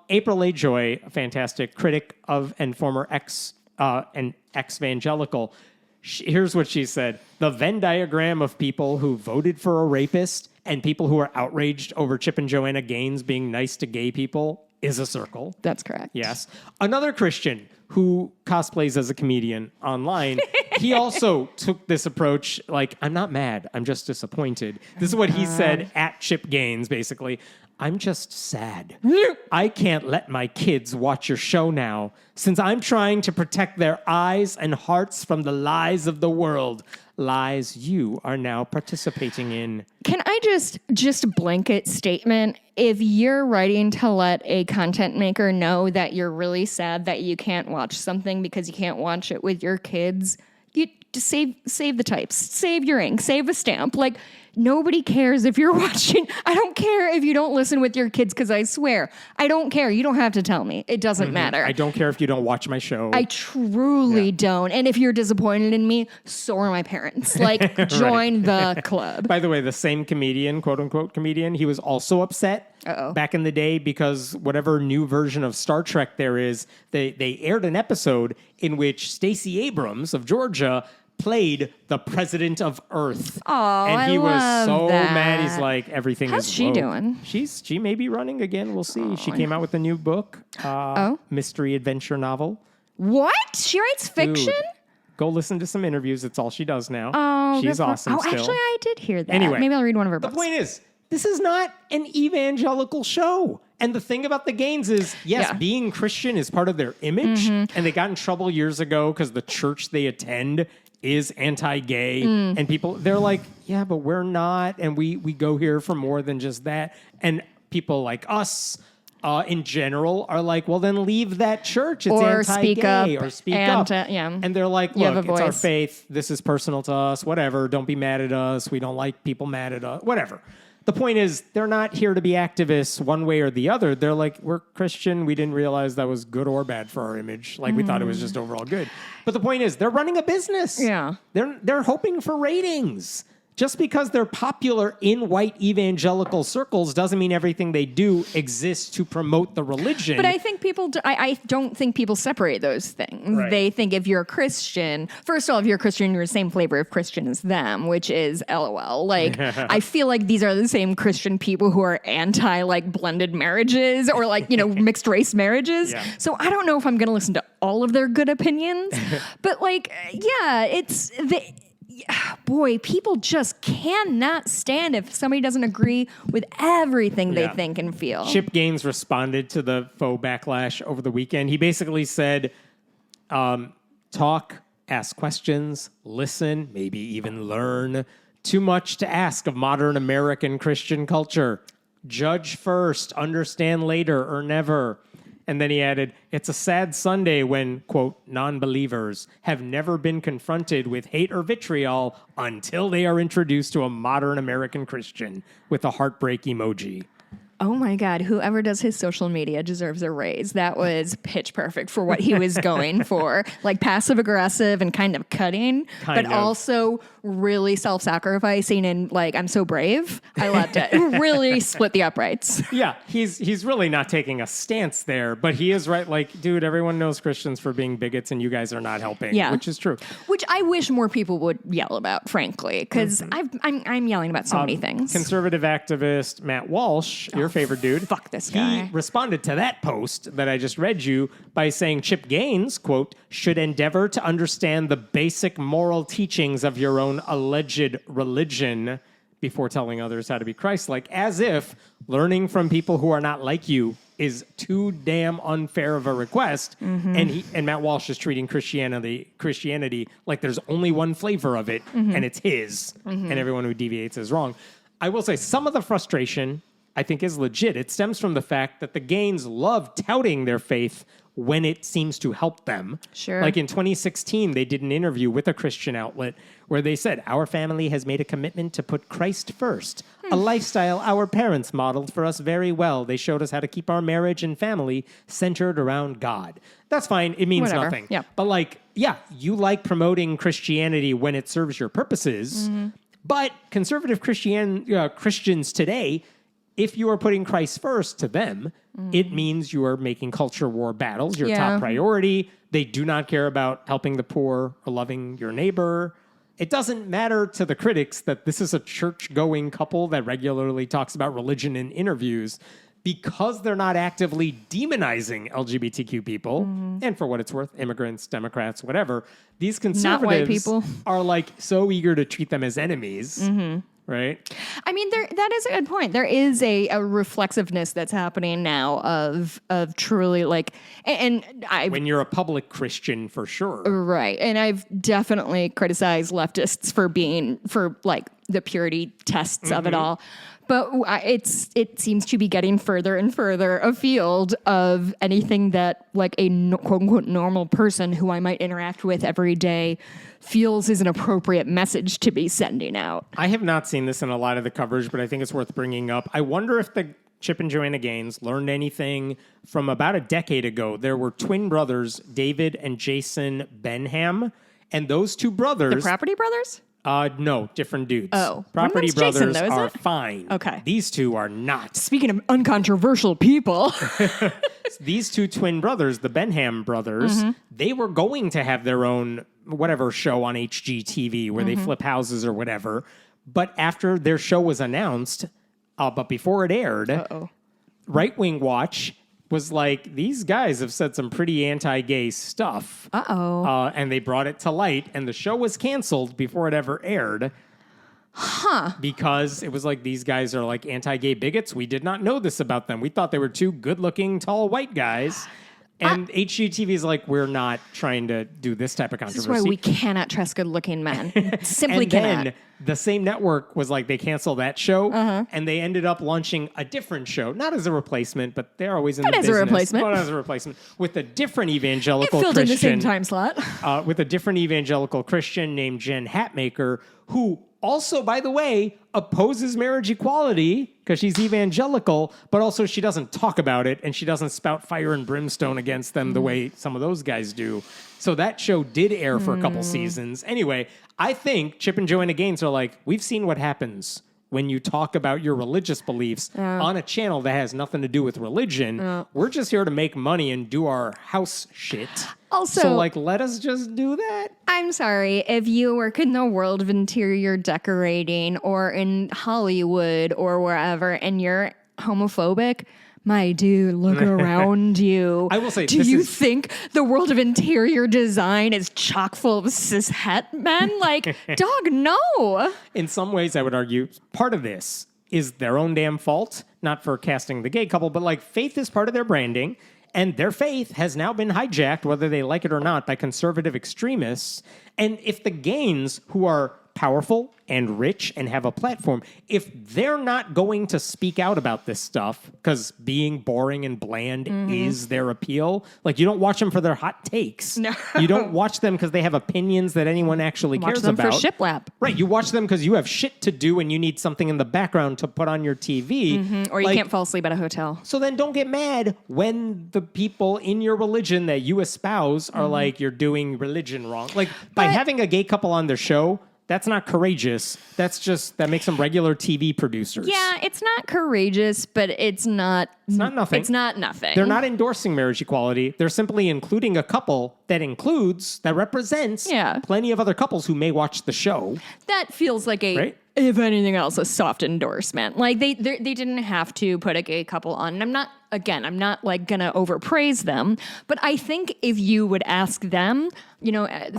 April A. Joy, a fantastic critic of and former ex-evangelical, here's what she said. The Venn diagram of people who voted for a rapist and people who are outraged over Chip and Joanna Gaines being nice to gay people is a circle. That's correct. Yes. Another Christian who cosplays as a comedian online, he also took this approach like, I'm not mad, I'm just disappointed. This is what he said at Chip Gaines, basically. I'm just sad. I can't let my kids watch your show now since I'm trying to protect their eyes and hearts from the lies of the world. Lies you are now participating in. Can I just blanket statement? If you're writing to let a content maker know that you're really sad that you can't watch something because you can't watch it with your kids, you just save the types, save your ink, save a stamp. Like, nobody cares if you're watching. I don't care if you don't listen with your kids because I swear, I don't care. You don't have to tell me. It doesn't matter. I don't care if you don't watch my show. I truly don't. And if you're disappointed in me, so are my parents. Like, join the club. By the way, the same comedian, quote unquote comedian, he was also upset back in the day because whatever new version of Star Trek there is, they aired an episode in which Stacey Abrams of Georgia played the president of Earth. Oh, and he was so that. mad. He's like, everything How's is she woke. doing? She may be running again. We'll see. She came out with a new book, mystery adventure novel. What? She writes fiction? Dude, go listen to some interviews. It's all she does now. Oh, she's awesome still. Actually, I did hear that. Anyway, maybe I'll read one of her books. The point is, this is not an evangelical show. And the thing about the Gaines is, yes, being Christian is part of their image. And they got in trouble years ago because the church they attend is anti-gay. And people, they're like, yeah, but we're not. And we go here for more than just that. And people like us in general are like, well, then leave that church. It's or anti-gay. Speak up. Or speak up. Yeah. And they're like, look, it's our faith. This is personal to us. Whatever. Don't be mad at us. We don't like people mad at us. Whatever. The point is, they're not here to be activists one way or the other. They're like, we're Christian. We didn't realize that was good or bad for our image. Like, we thought it was just overall good. But the point is, they're running a business. Yeah. They're hoping for ratings. Just because they're popular in white evangelical circles doesn't mean everything they do exists to promote the religion. But I think I don't think people separate those things. Right. They think if you're a Christian, first of all, if you're a Christian, you're the same flavor of Christian as them, which is LOL. Like, I feel like these are the same Christian people who are anti, like, blended marriages or, like, mixed race marriages. Yeah. So I don't know if I'm going to listen to all of their good opinions. But, like, yeah, boy, people just cannot stand if somebody doesn't agree with everything they think and feel. Chip Gaines responded to the faux backlash over the weekend. He basically said, talk, ask questions, listen, maybe even learn. Too much to ask of modern American Christian culture. Judge first, understand later or never. And then he added, it's a sad Sunday when, quote, non-believers have never been confronted with hate or vitriol until they are introduced to a modern American Christian with a heartbreak emoji. Oh my God, whoever does his social media deserves a raise. That was pitch perfect for what he was going for. Like passive aggressive and kind of cutting, but also really self-sacrificing and like, I'm so brave. I loved it. Really split the uprights. Yeah, he's really not taking a stance there, but he is right. Like, dude, everyone knows Christians for being bigots and you guys are not helping, which is true. Which I wish more people would yell about, frankly, because I'm yelling about so many things. Conservative activist Matt Walsh, your favorite dude. Fuck this guy. He responded to that post that I just read you by saying Chip Gaines, quote, should endeavor to understand the basic moral teachings of your own alleged religion before telling others how to be Christ-like, as if learning from people who are not like you is too damn unfair of a request. And Matt Walsh is treating Christianity like there's only one flavor of it, and it's his, and everyone who deviates is wrong. I will say some of the frustration I think is legit. It stems from the fact that the Gaines love touting their faith when it seems to help them. Sure. Like in 2016, they did an interview with a Christian outlet where they said, our family has made a commitment to put Christ first, a lifestyle our parents modeled for us very well. They showed us how to keep our marriage and family centered around God. That's fine. It means nothing. Yeah. But like, yeah, you like promoting Christianity when it serves your purposes, but conservative Christians today, if you are putting Christ first to them, it means you are making culture war battles your top priority. They do not care about helping the poor or loving your neighbor. It doesn't matter to the critics that this is a church-going couple that regularly talks about religion in interviews because they're not actively demonizing LGBTQ people. And for what it's worth, immigrants, Democrats, whatever. These conservatives are like so eager to treat them as enemies. Right? I mean, that is a good point. There is a reflexiveness that's happening now of truly like, when you're a public Christian, for sure. Right. And I've definitely criticized leftists for like the purity tests of it all. But it seems to be getting further and further afield of anything that like a quote unquote normal person who I might interact with every day feels is an appropriate message to be sending out. I have not seen this in a lot of the coverage, but I think it's worth bringing up. I wonder if the Chip and Joanna Gaines learned anything from about a decade ago. There were twin brothers, David and Jason Benham, and those two brothers... The Property Brothers? No, different dudes. Oh. Property When was Jason, Brothers though, is are it? fine. Okay. These two are not. Speaking of uncontroversial people. These two are not. Speaking of uncontroversial people. These two twin brothers, the Benham brothers, they were going to have their own whatever show on HGTV where they flip houses or whatever. But after their show was announced, but before it aired, Right Wing Watch was like, these guys have said some pretty anti-gay stuff. And they brought it to light, and the show was canceled before it ever aired. Because it was like, these guys are like anti-gay bigots. We did not know this about them. We thought they were two good-looking, tall white guys. And HGTV is like, we're not trying to do this type of controversy. This is why we cannot trust good-looking men. Simply and cannot. Then the same network was like, they canceled that show, and they ended up launching a different show. Not as a replacement, but they're always in the business. As a replacement. Not as a replacement. With a different evangelical filled Christian. In the same time slot. With a different evangelical Christian named Jen Hatmaker, who also, by the way, opposes marriage equality because she's evangelical, but also she doesn't talk about it and she doesn't spout fire and brimstone against them the way some of those guys do. So that show did air for a couple seasons. Anyway, I think Chip and Joanna Gaines are like, we've seen what happens when you talk about your religious beliefs on a channel that has nothing to do with religion. We're just here to make money and do our house shit. Also, so, like, let us just do that. I'm sorry, if you work in the world of interior decorating or in Hollywood or wherever and you're homophobic, my dude, look around you. I will say, do you think the world of interior design is chock full of cis het men? Like, dog, no. In some ways, I would argue part of this is their own damn fault, not for casting the gay couple, but like faith is part of their branding. And their faith has now been hijacked, whether they like it or not, by conservative extremists. And if the Gaines, who are powerful and rich and have a platform, if they're not going to speak out about this stuff, because being boring and bland is their appeal, like you don't watch them for their hot takes. No. You don't watch them because they have opinions that anyone actually cares about. Watch them for shiplap. Right, you watch them because you have shit to do and you need something in the background to put on your TV. Or you can't fall asleep at a hotel. So then don't get mad when the people in your religion that you espouse are like, you're doing religion wrong. Like, by having a gay couple on their show, that's not courageous. That makes them regular TV producers. Yeah, it's not courageous, but it's not nothing. It's not nothing. They're not endorsing marriage equality. They're simply including a couple that represents plenty of other couples who may watch the show. That feels like right? If anything else, a soft endorsement. Like they didn't have to put a gay couple on. And I'm not like gonna overpraise them, but I think if you would ask them,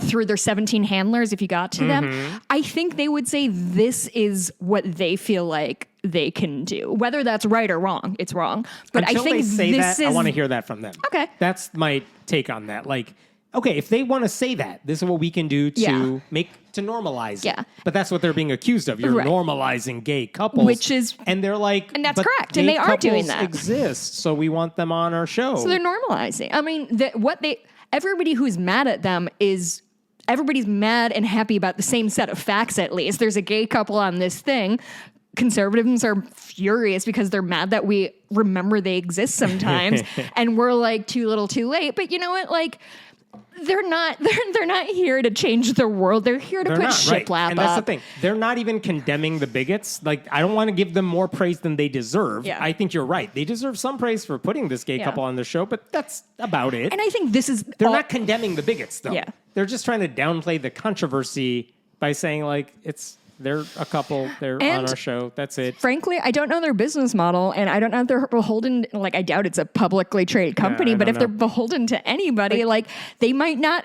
through their 17 handlers, if you got to them, I think they would say this is what they feel like they can do. Whether that's right or wrong, it's wrong. But Until I think they say this that, I want to hear that from them. Okay. That's my take on that. Like, okay, if they want to say that, this is what we can do to normalize it. But that's what they're being accused of. You're normalizing gay couples. And they're like, and that's correct. And they are doing that. Exist, so we want them on our show. So they're normalizing. I mean, everybody who's mad at them is everybody's mad and happy about the same set of facts, at least. There's a gay couple on this thing. Conservatives are furious because they're mad that we remember they exist sometimes. And we're like, too little, too late. But you know what? Like, they're not here to change the world. They're here to put shiplap up. And that's the thing. They're not even condemning the bigots. Like, I don't want to give them more praise than they deserve. Yeah. I think you're right. They deserve some praise for putting this gay couple on the show, but that's about it. And I think they're not condemning the bigots, though. Yeah. They're just trying to downplay the controversy by saying, like, they're a couple. They're on our show. That's it. Frankly, I don't know their business model, and I don't know if they're beholden. Like, I doubt it's a publicly traded company, but if they're beholden to anybody, like they might not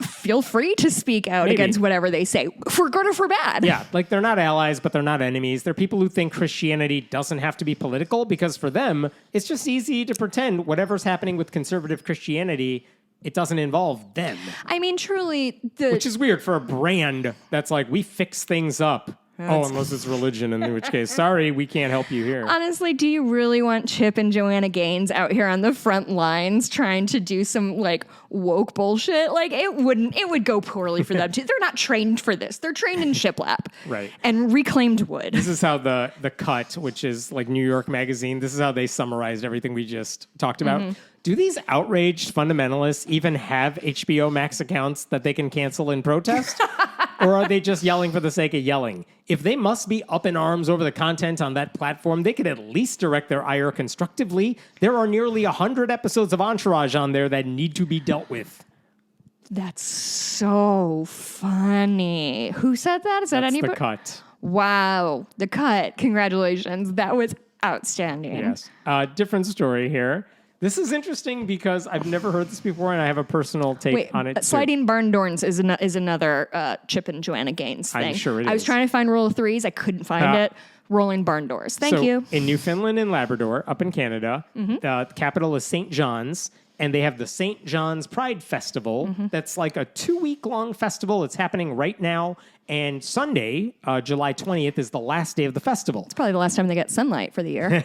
feel free to speak out against whatever they say, for good or for bad. Yeah, like they're not allies, but they're not enemies. They're people who think Christianity doesn't have to be political because for them, it's just easy to pretend whatever's happening with conservative Christianity, it doesn't involve them. I mean, truly, which is weird for a brand that's like, we fix things up. Unless it's religion, in which case, sorry, we can't help you here. Honestly, do you really want Chip and Joanna Gaines out here on the front lines trying to do some like woke bullshit? Like it would go poorly for them too. They're not trained for this. They're trained in shiplap. Right. And reclaimed wood. This is how the Cut, which is like New York Magazine, this is how they summarized everything we just talked about. Do these outraged fundamentalists even have HBO Max accounts that they can cancel in protest? Or are they just yelling for the sake of yelling? If they must be up in arms over the content on that platform, they could at least direct their ire constructively. There are nearly 100 episodes of Entourage on there that need to be dealt with. That's so funny. Who said that? Is that anybody? The Cut. Wow. The Cut. Congratulations. That was outstanding. Yes. Different story here. This is interesting because I've never heard this before, and I have a personal take on it. Sliding barn doors is another Chip and Joanna Gaines thing. I'm sure it is. I was trying to find rule of threes. I couldn't find it. Rolling barn doors. Thank you. In Newfoundland and Labrador, up in Canada, the capital is St. John's, and they have the St. John's Pride Festival. That's like a 2-week-long festival. It's happening right now. And Sunday, July 20th, is the last day of the festival. It's probably the last time they get sunlight for the year.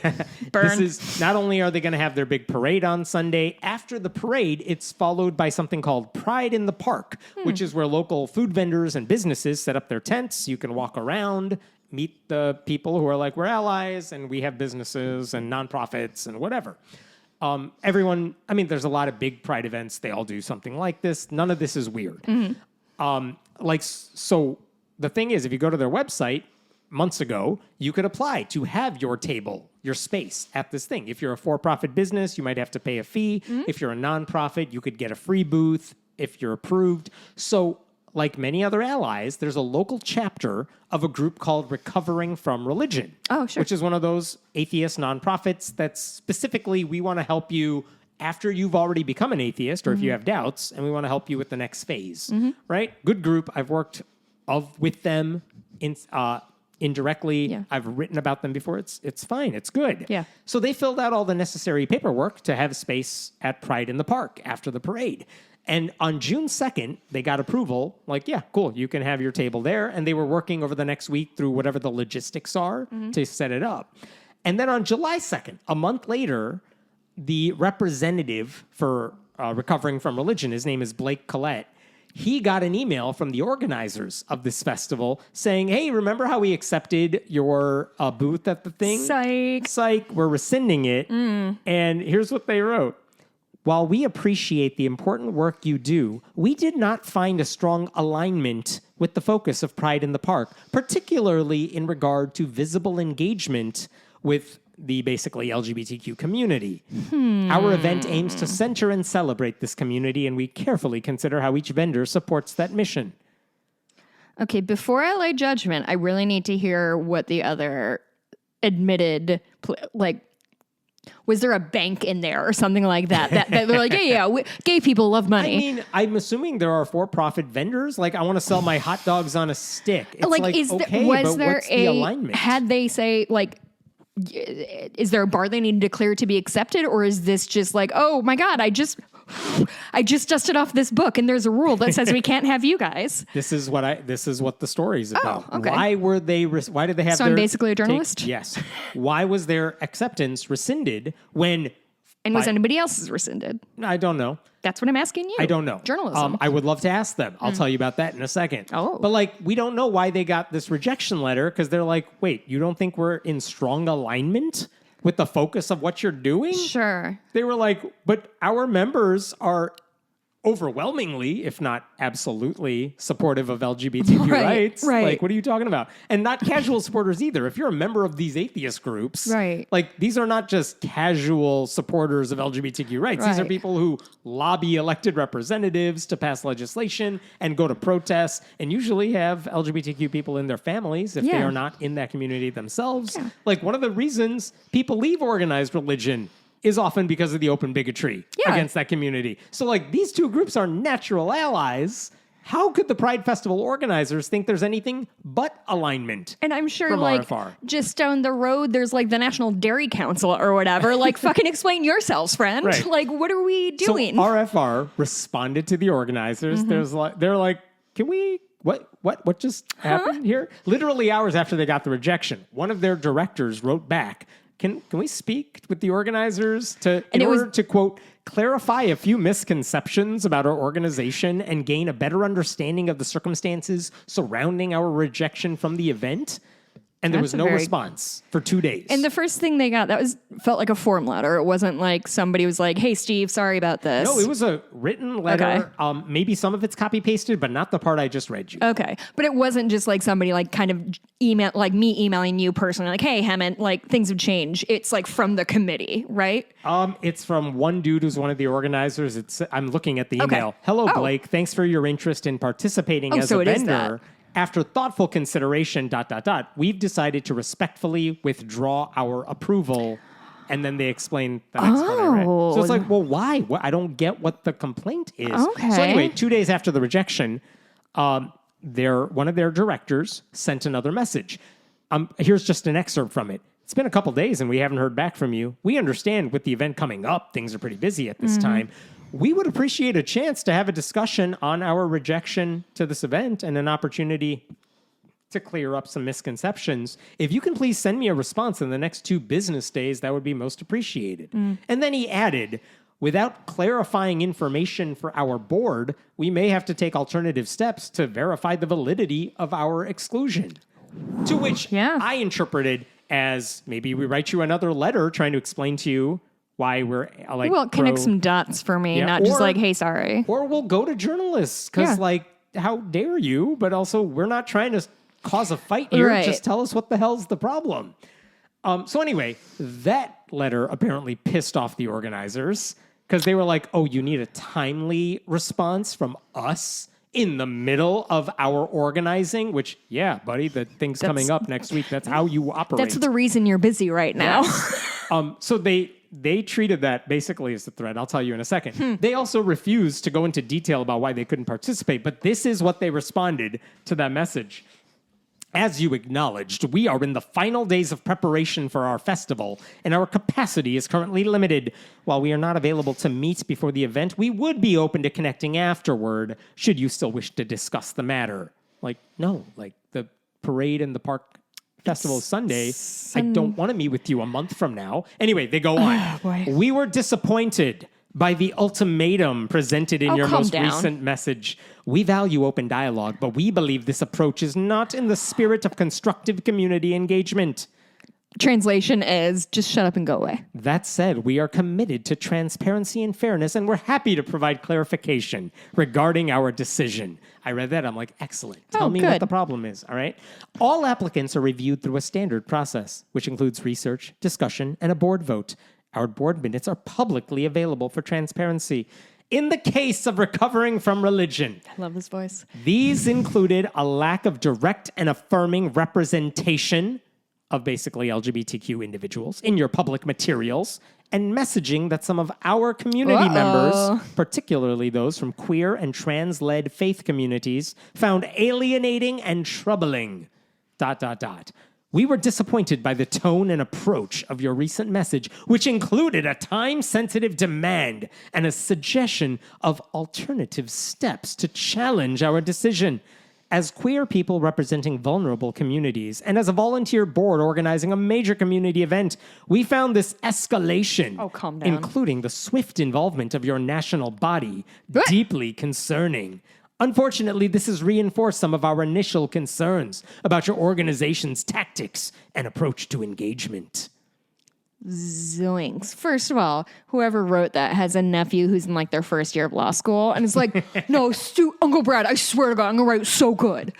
Burn. This is not only are they going to have their big parade on Sunday, after the parade, it's followed by something called Pride in the Park, which is where local food vendors and businesses set up their tents. You can walk around, meet the people who are like, we're allies, and we have businesses and nonprofits and whatever. There's a lot of big Pride events. They all do something like this. None of this is weird. So the thing is, if you go to their website months ago, you could apply to have your table, your space at this thing. If you're a for-profit business, you might have to pay a fee. If you're a nonprofit, you could get a free booth if you're approved. So like many other allies, there's a local chapter of a group called Recovering from Religion. Oh, sure. Which is one of those atheist nonprofits that's specifically, we want to help you after you've already become an atheist or if you have doubts, and we want to help you with the next phase, right? Good group. I've worked with them indirectly. Yeah. I've written about them before. It's fine. It's good. Yeah. So they filled out all the necessary paperwork to have space at Pride in the Park after the parade. And on June 2nd, they got approval, like, yeah, cool, you can have your table there. And they were working over the next week through whatever the logistics are to set it up. And then on July 2nd, a month later, the representative for Recovering from Religion, his name is Blake Collette, he got an email from the organizers of this festival saying, hey, remember how we accepted your booth at the thing? Psych, we're rescinding it. And here's what they wrote. While we appreciate the important work you do, we did not find a strong alignment with the focus of Pride in the Park, particularly in regard to visible engagement with the basically LGBTQ community. Our event aims to center and celebrate this community, and we carefully consider how each vendor supports that mission. Okay, before I lay judgment, I really need to hear what the other admitted, was there a bank in there or something like that? That they're like, gay people love money. I mean, I'm assuming there are for-profit vendors. Like, I want to sell my hot dogs on a stick. It's was but there what's the alignment? Had they say, is there a bar they need to clear to be accepted? Or is this just like, oh my God, I just dusted off this book and there's a rule that says we can't have you guys. This is what the story's about. Oh, okay. Why did they have So I'm basically a journalist? Yes. Why was their acceptance rescinded when... And was anybody else's rescinded? I don't know. That's what I'm asking you. I don't know. Journalism. I would love to ask them. I'll tell you about that in a second. Oh. But we don't know why they got this rejection letter because they're like, wait, you don't think we're in strong alignment with the focus of what you're doing? Sure. They were like, but our members are overwhelmingly, if not absolutely, supportive of LGBTQ rights. Right. What are you talking about? And not casual supporters either. If you're a member of these atheist groups, right. These are not just casual supporters of LGBTQ rights. These are people who lobby elected representatives to pass legislation and go to protests and usually have LGBTQ people in their families if they are not in that community themselves. Yeah. One of the reasons people leave organized religion is often because of the open bigotry against that community. So, these two groups are natural allies. How could the Pride Festival organizers think there's anything but alignment? And I'm sure, RFR. Just down the road, there's the National Dairy Council or whatever. Fucking explain yourselves, friend. Right. What are we doing? So RFR responded to the organizers. They're like, can we... What just happened here? Literally hours after they got the rejection, one of their directors wrote back, Can we speak with the organizers in order to, quote, clarify a few misconceptions about our organization and gain a better understanding of the circumstances surrounding our rejection from the event? And there was no response for 2 days. And the first thing they got, felt like a form letter. It wasn't like somebody was like, hey, Steve, sorry about this. No, it was a written letter. Okay. Maybe some of it's copy-pasted, but not the part I just read you. Okay. But it wasn't just like somebody like kind of email, like me emailing you personally, like, hey, Hemant, like things have changed. It's like from the committee, right? It's from one dude who's one of the organizers. I'm looking at the email. Okay. Hello, Blake. Thanks for your interest in participating as a vendor. After thoughtful consideration, ... we've decided to respectfully withdraw our approval. And then they explain the next part I read. So it's like, well, why? I don't get what the complaint is. Okay. So anyway, 2 days after the rejection, one of their directors sent another message. Here's just an excerpt from it. It's been a couple days and we haven't heard back from you. We understand with the event coming up, things are pretty busy at this time. We would appreciate a chance to have a discussion on our rejection to this event and an opportunity to clear up some misconceptions. If you can please send me a response in the next 2 business days, that would be most appreciated. And then he added, without clarifying information for our board, we may have to take alternative steps to verify the validity of our exclusion. To which I interpreted as maybe we write you another letter trying to explain to you why we're like... Well, connect some dots for me, not just like, hey, sorry. Or we'll go to journalists, because like, how dare you? But also, we're not trying to cause a fight here. Right. Just tell us what the hell's the problem. So anyway, that letter apparently pissed off the organizers, because they were like, oh, you need a timely response from us in the middle of our organizing, which, yeah, buddy, the thing's coming up next week. That's how you operate. That's the reason you're busy right now. So they treated that basically as a threat. I'll tell you in a second. They also refused to go into detail about why they couldn't participate, but this is what they responded to that message. As you acknowledged, we are in the final days of preparation for our festival, and our capacity is currently limited. While we are not available to meet before the event, we would be open to connecting afterward, should you still wish to discuss the matter. Like, no, like the parade in the park festival is Sunday. I don't want to meet with you a month from now. Anyway, they go on. We were disappointed by the ultimatum presented in your most recent message. We value open dialogue, but we believe this approach is not in the spirit of constructive community engagement. Translation is, just shut up and go away. That said, we are committed to transparency and fairness, and we're happy to provide clarification regarding our decision. I read that. I'm like, excellent. Tell me what the problem is, all right? All applicants are reviewed through a standard process, which includes research, discussion, and a board vote. Our board minutes are publicly available for transparency. In the case of recovering from religion, I love this voice. These included a lack of direct and affirming representation of basically LGBTQ individuals in your public materials, and messaging that some of our community members, particularly those from queer and trans-led faith communities, found alienating and troubling. ... We were disappointed by the tone and approach of your recent message, which included a time-sensitive demand and a suggestion of alternative steps to challenge our decision. As queer people representing vulnerable communities, and as a volunteer board organizing a major community event, we found this escalation, including the swift involvement of your national body, deeply concerning. Unfortunately, this has reinforced some of our initial concerns about your organization's tactics and approach to engagement. Zoinks. First of all, whoever wrote that has a nephew who's in like their first year of law school, and it's like, no, Uncle Brad, I swear to God, I'm gonna write so good.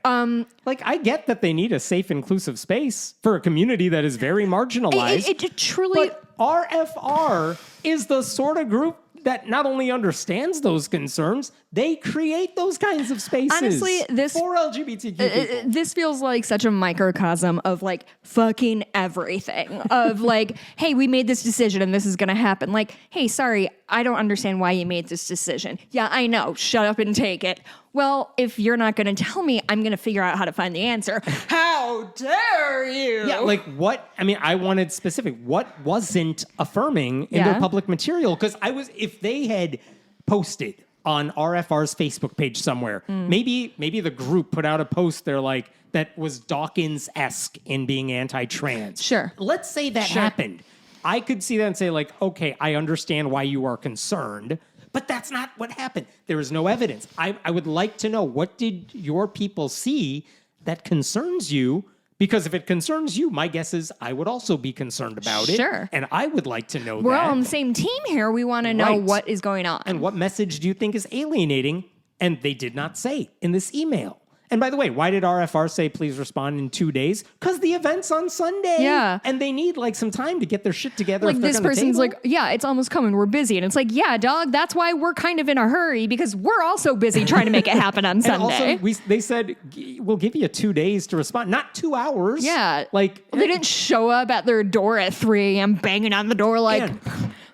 Like, I get that they need a safe, inclusive space for a community that is very marginalized. It truly... But RFR is the sort of group that not only understands those concerns, they create those kinds of spaces. Honestly, for LGBTQ people. This feels like such a microcosm of like fucking everything. Of like, hey, we made this decision and this is gonna happen. Like, hey, sorry, I don't understand why you made this decision. Yeah, I know. Shut up and take it. Well, if you're not going to tell me, I'm going to figure out how to find the answer. How dare you? Yeah, like what? I mean, I wanted specific. What wasn't affirming in their public material? Because if they had posted on RFR's Facebook page somewhere, maybe the group put out a post there like that was Dawkins-esque in being anti-trans. Sure. Let's say that happened. I could see that and say like, okay, I understand why you are concerned. But that's not what happened. There is no evidence. I would like to know, what did your people see that concerns you Because if it concerns you, my guess is I would also be concerned about it. Sure. And I would like to know We're that. all on the same team here. We want to know what is going on. And what message do you think is alienating? And they did not say in this email. And by the way, why did RFR say please respond in 2 days? Because the event's on Sunday. Yeah. And they need like some time to get their shit together. Like if they're this gonna person's table. like, yeah, it's almost coming. We're busy. And it's like, yeah, dog, that's why we're kind of in a hurry because we're also busy trying to make it happen on Sunday. And also, they said, we'll give you 2 days to respond, not 2 hours. Yeah. Like they didn't show up at their door at 3 a.m. banging on the door like...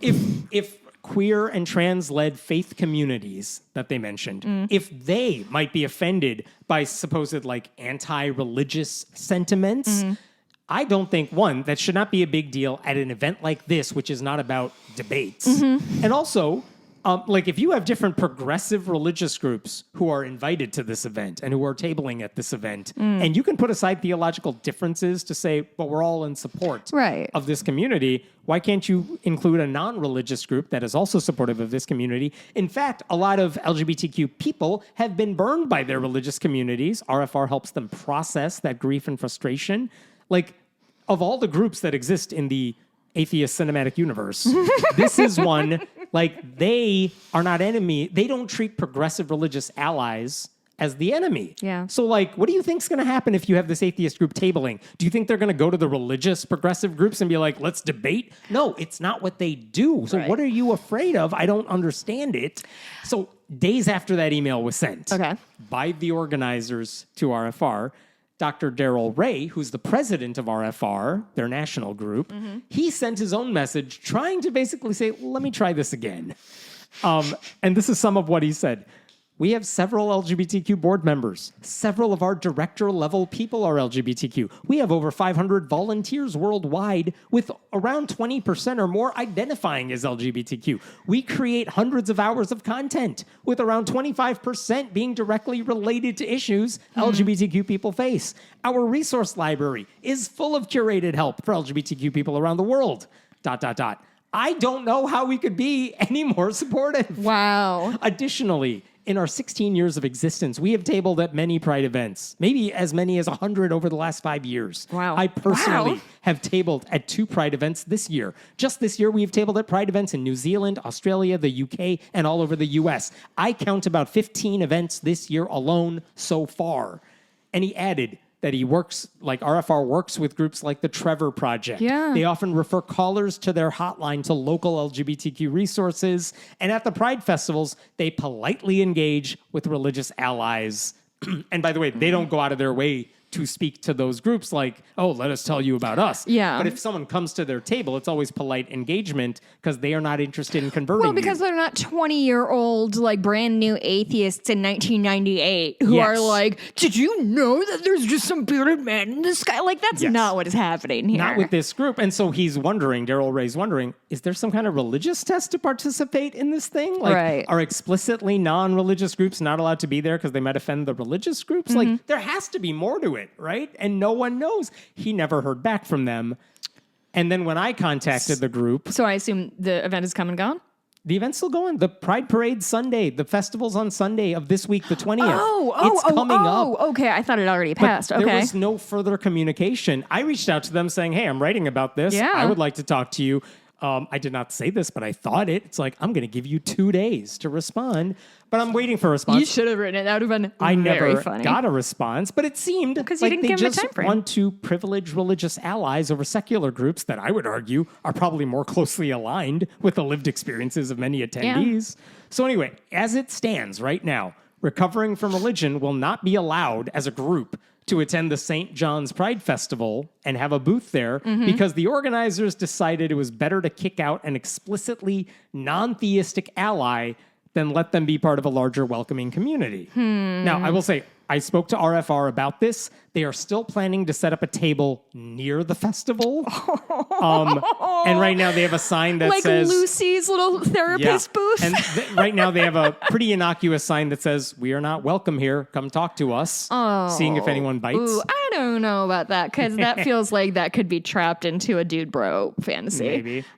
If queer and trans-led faith communities that they mentioned, if they might be offended by supposed like anti-religious sentiments, I don't think, one, that should not be a big deal at an event like this, which is not about debates. And also, like if you have different progressive religious groups who are invited to this event and who are tabling at this event, and you can put aside theological differences to say, but we're all in support of this community, why can't you include a non-religious group that is also supportive of this community? In fact, a lot of LGBTQ people have been burned by their religious communities. RFR helps them process that grief and frustration. Like, of all the groups that exist in the atheist cinematic universe, this is one, like, they are not enemy. They don't treat progressive religious allies as the enemy. Yeah. So, like, what do you think's going to happen if you have this atheist group tabling? Do you think they're going to go to the religious progressive groups and be like, let's debate? No, it's not what they do. So what are you afraid of? I don't understand it. So days after that email was sent by the organizers to RFR, Dr. Darrell Ray, who's the president of RFR, their national group, he sent his own message trying to basically say, let me try this again. And this is some of what he said. We have several LGBTQ board members. Several of our director-level people are LGBTQ. We have over 500 volunteers worldwide, with around 20% or more identifying as LGBTQ. We create hundreds of hours of content, with around 25% being directly related to issues LGBTQ people face. Our resource library is full of curated help for LGBTQ people around the world. ... I don't know how we could be any more supportive. Wow. Additionally, in our 16 years of existence, we have tabled at many Pride events, maybe as many as 100 over the last 5 years. Wow. I personally have tabled at 2 Pride events this year. Just this year, we have tabled at Pride events in New Zealand, Australia, the UK, and all over the US. I count about 15 events this year alone so far. And he added that he works, like RFR works with groups like the Trevor Project. Yeah. They often refer callers to their hotline to local LGBTQ resources. And at the Pride festivals, they politely engage with religious allies. And by the way, they don't go out of their way to speak to those groups like, oh, let us tell you about us. Yeah. But if someone comes to their table, it's always polite engagement because they are not interested in converting Well, because they're not 20-year-old, like, brand new atheists in 1998 who are like, did you know that there's just some bearded man in the sky? Like, that's not what is happening here. Not with this group. And so he's wondering, Darrell Ray's wondering, is there some kind of religious test to participate in this thing? Like, are explicitly non-religious groups not allowed to be there because they might offend the religious groups? Like, there has to be more to it. Right? And no one knows. He never heard back from them. And then when I contacted the group... So I assume the event is come and gone? The event's still going. The Pride Parade Sunday. The festival's on Sunday of this week, the 20th. It's coming up. Okay. I thought it already passed. But there was no further communication. I reached out to them saying, hey, I'm writing about this. Yeah. I would like to talk to you. I did not say this, but I thought it. It's like, I'm going to give you 2 days to respond. But I'm waiting for a response. You should have written it. That would have been I very never funny. got a response, but it seemed like they just want to privilege religious allies over secular groups that I would argue are probably more closely aligned with the lived experiences of many attendees. Yeah. So anyway, as it stands right now, Recovering from Religion will not be allowed as a group to attend the St. John's Pride Festival and have a booth there because the organizers decided it was better to kick out an explicitly non-theistic ally than let them be part of a larger welcoming community. Now, I will say, I spoke to RFR about this. They are still planning to set up a table near the festival. And right now they have a sign that says... Like Lucy's little therapist booth? And right now they have a pretty innocuous sign that says, we are not welcome here. Come talk to us. Seeing if anyone bites. Ooh, I don't know about that, because that feels like that could be trapped into a dude bro fantasy.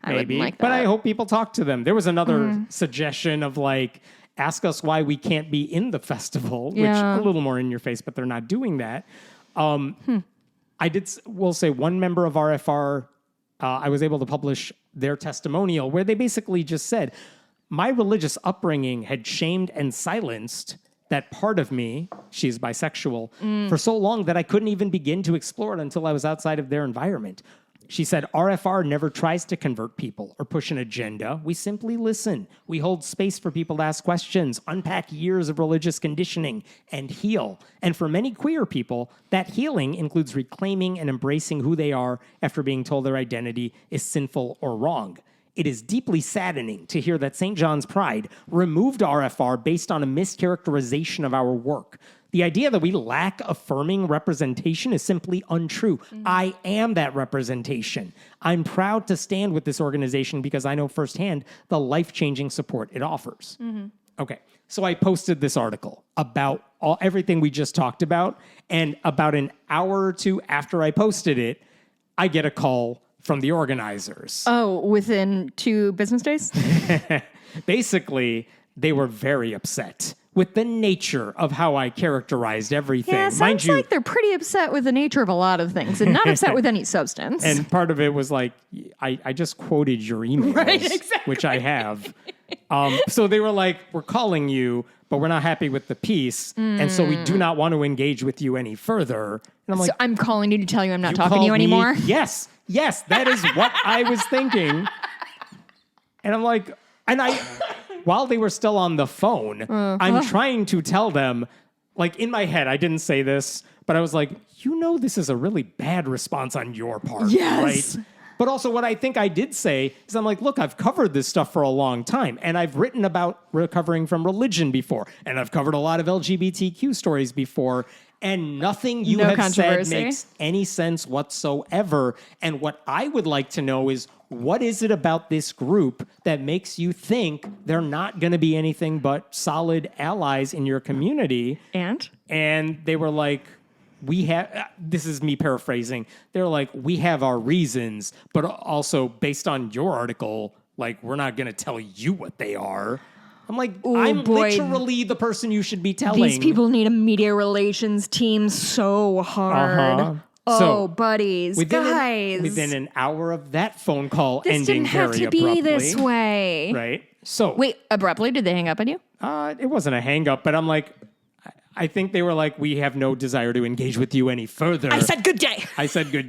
Maybe. Like that. But I hope people talk to them. There was another suggestion of like, ask us why we can't be in the festival, which a little more in your face, but they're not doing that. will say one member of RFR, I was able to publish their testimonial where they basically just said, my religious upbringing had shamed and silenced that part of me, she's bisexual, for so long that I couldn't even begin to explore it until I was outside of their environment. She said, RFR never tries to convert people or push an agenda. We simply listen. We hold space for people to ask questions, unpack years of religious conditioning, and heal. And for many queer people, that healing includes reclaiming and embracing who they are after being told their identity is sinful or wrong. It is deeply saddening to hear that St. John's Pride removed RFR based on a mischaracterization of our work. The idea that we lack affirming representation is simply untrue. I am that representation. I'm proud to stand with this organization because I know firsthand the life-changing support it offers. Okay, so I posted this article about everything we just talked about, and about an hour or two after I posted it, I get a call from the organizers. Oh, within 2 business days? Basically, they were very upset with the nature of how I characterized everything. Yeah, sounds like they're pretty upset with the nature of a lot of things and not upset with any substance. And part of it was like, I just quoted your emails, right, exactly. Which I have. So they were like, we're calling you, but we're not happy with the piece, and so we do not want to engage with you any further. And I'm like, so I'm calling you to tell you I'm not talking to you anymore? Yes, that is what I was thinking. And I'm like, while they were still on the phone, I'm trying to tell them, like in my head, I didn't say this, but I was like, this is a really bad response on your part, yes. right? But also what I think I did say is I'm like, look, I've covered this stuff for a long time, and I've written about recovering from religion before, and I've covered a lot of LGBTQ stories before, and nothing you have said makes any sense whatsoever. And what I would like to know is, what is it about this group that makes you think they're not going to be anything but solid allies in your community? And they were like, this is me paraphrasing. They're like, we have our reasons, but also based on your article, like, we're not going to tell you what they are. I'm like, literally the person you should be telling. These people need a media relations team so hard. So, buddies, guys. Within an hour of that phone call ending very abruptly. This didn't have to be this way. Right? So. Wait, abruptly? Did they hang up on you? It wasn't a hang up, but I'm like, I think they were like, we have no desire to engage with you any further. I said good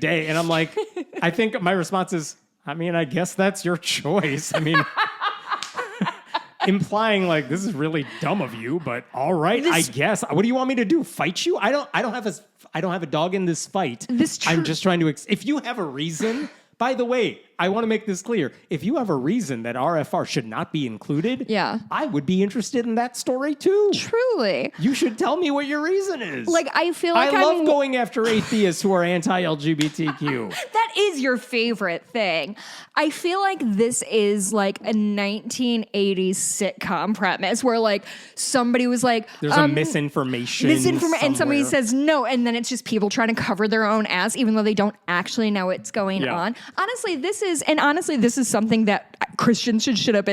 day. And I'm like, I think my response is, I guess that's your choice. Implying like, this is really dumb of you, but all right, I guess. What do you want me to do? Fight you? I don't have a dog in this fight. I'm just trying to, if you have a reason, by the way, I want to make this clear. If you have a reason that RFR should not be included, I would be interested in that story too. Truly. You should tell me what your reason is. Like, I feel like I love going after atheists who are anti-LGBTQ. That is your favorite thing. I feel like this is like a 1980s sitcom premise where like somebody was like, there's a misinformation and somebody says no, and then it's just people trying to cover their own ass even though they don't actually know what's going on. Honestly, this is something that Christians should sit up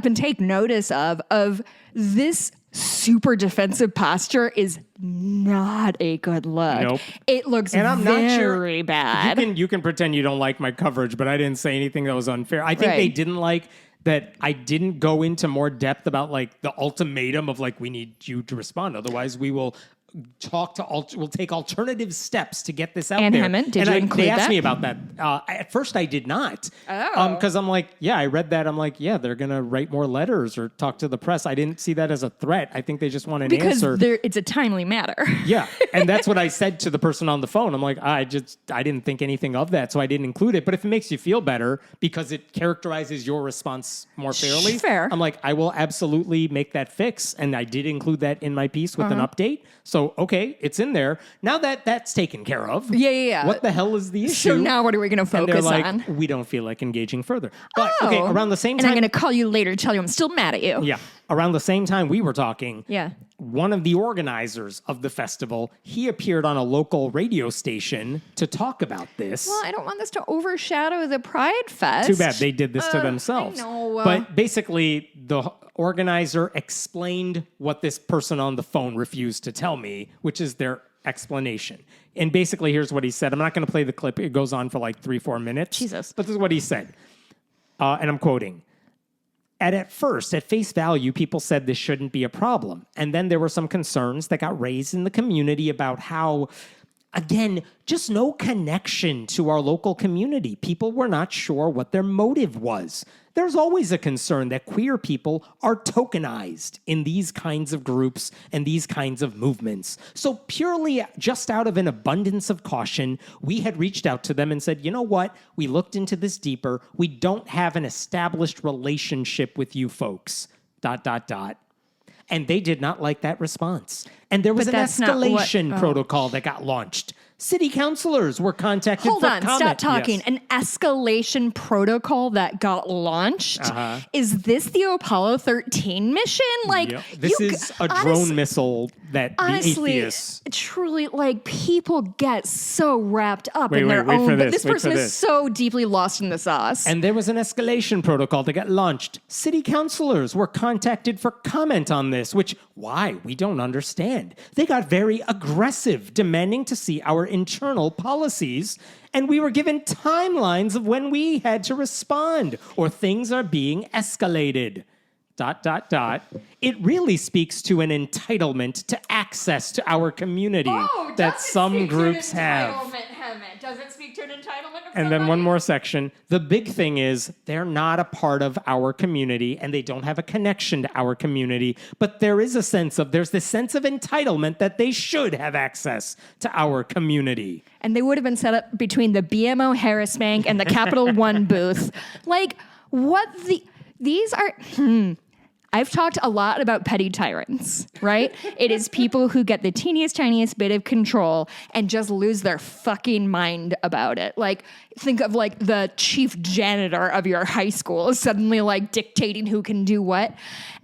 and take notice of this super defensive posture is not a good look. Nope. It looks very bad. You can pretend you don't like my coverage, but I didn't say anything that was unfair. I think they didn't like that I didn't go into more depth about like the ultimatum of like, we need you to respond. Otherwise we will we'll take alternative steps to get this out there. Hemmant, did you include they asked that? me about that. At first I did not. Because I'm like, I read that. I'm like, they're going to write more letters or talk to the press. I didn't see that as a threat. I think they just want an answer. Because it's a timely matter. Yeah. And that's what I said to the person on the phone. I'm like, I didn't think anything of that, so I didn't include it. But if it makes you feel better because it characterizes your response more fairly, fair. I'm like, I will absolutely make that fix. And I did include that in my piece with an update. So, okay, it's in there. Now that's taken care of. Yeah. What the hell is the issue? So now what are we going to focus on? We don't feel like engaging further. But, okay, around the same time... And I'm going to call you later to tell you I'm still mad at you. Yeah. Around the same time we were talking, yeah, one of the organizers of the festival, he appeared on a local radio station to talk about this. Well, I don't want this to overshadow the Pride Fest. Too bad they did this to themselves. I know. But basically, the organizer explained what this person on the phone refused to tell me, which is their explanation. And basically, here's what he said. I'm not going to play the clip. It goes on for like 3-4 minutes. Jesus. But this is what he said. And I'm quoting. At first, at face value, people said this shouldn't be a problem. And then there were some concerns that got raised in the community about how, again, just no connection to our local community. People were not sure what their motive was. There's always a concern that queer people are tokenized in these kinds of groups and these kinds of movements. So purely just out of an abundance of caution, we had reached out to them and said, you know what? We looked into this deeper. We don't have an established relationship with you folks, ... And they did not like that response. And there was an escalation protocol that got launched. City councilors were contacted for comment. Stop talking. Yes. An escalation protocol that got launched? Is this the Apollo 13 mission? Like, This is a drone missile that honestly, the atheists... truly, like, people get so wrapped up in their own... But this person is so deeply lost in the sauce. And there was an escalation protocol that got launched. City councilors were contacted for comment on this, which, why? We don't understand. They got very aggressive, demanding to see our internal policies, and we were given timelines of when we had to respond, or things are being escalated. ... It really speaks to an entitlement to access to our community that some groups have. Does it speak to an entitlement of And then one more section. The big thing is they're not a part of our community and they don't have a connection to our community, but there's this sense of entitlement that they should have access to our community. And they would have been set up between the BMO Harris Bank and the Capital One booth. Like, these are... I've talked a lot about petty tyrants, right? It is people who get the teeniest, tiniest bit of control and just lose their fucking mind about it. Like, think of like the chief janitor of your high school is suddenly like dictating who can do what.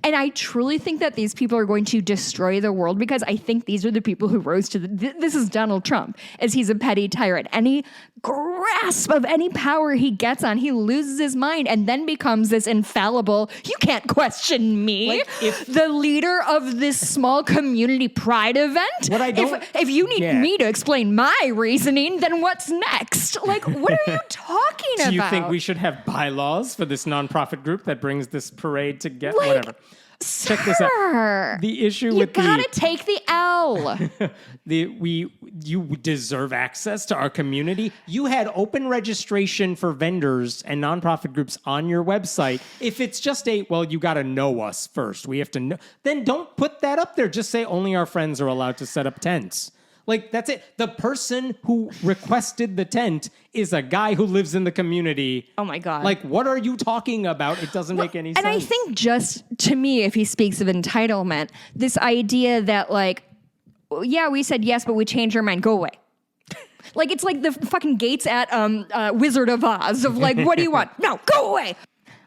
And I truly think that these people are going to destroy the world because I think these are the people who rose to this is Donald Trump, as he's a petty tyrant. Any grasp of any power he gets on, he loses his mind and then becomes this infallible, you can't question me, like the leader of this small community pride event. If you need me to explain my reasoning, then what's next? Like, what are you talking about? Do you think we should have bylaws for this nonprofit group that brings this parade to get whatever? Sir, check this out. The issue you gotta take the L. You deserve access to our community. You had open registration for vendors and nonprofit groups on your website. If it's just you gotta know us first. We have to know. Then don't put that up there. Just say only our friends are allowed to set up tents. Like, that's it. The person who requested the tent is a guy who lives in the community. Oh, my God. Like, what are you talking about? It doesn't make any sense. And I think just, to me, if he speaks of entitlement, this idea that, like, yeah, we said yes, but we changed our mind. Go away. Like, it's like the fucking gates at Wizard of Oz of, like, what do you want? No, go away.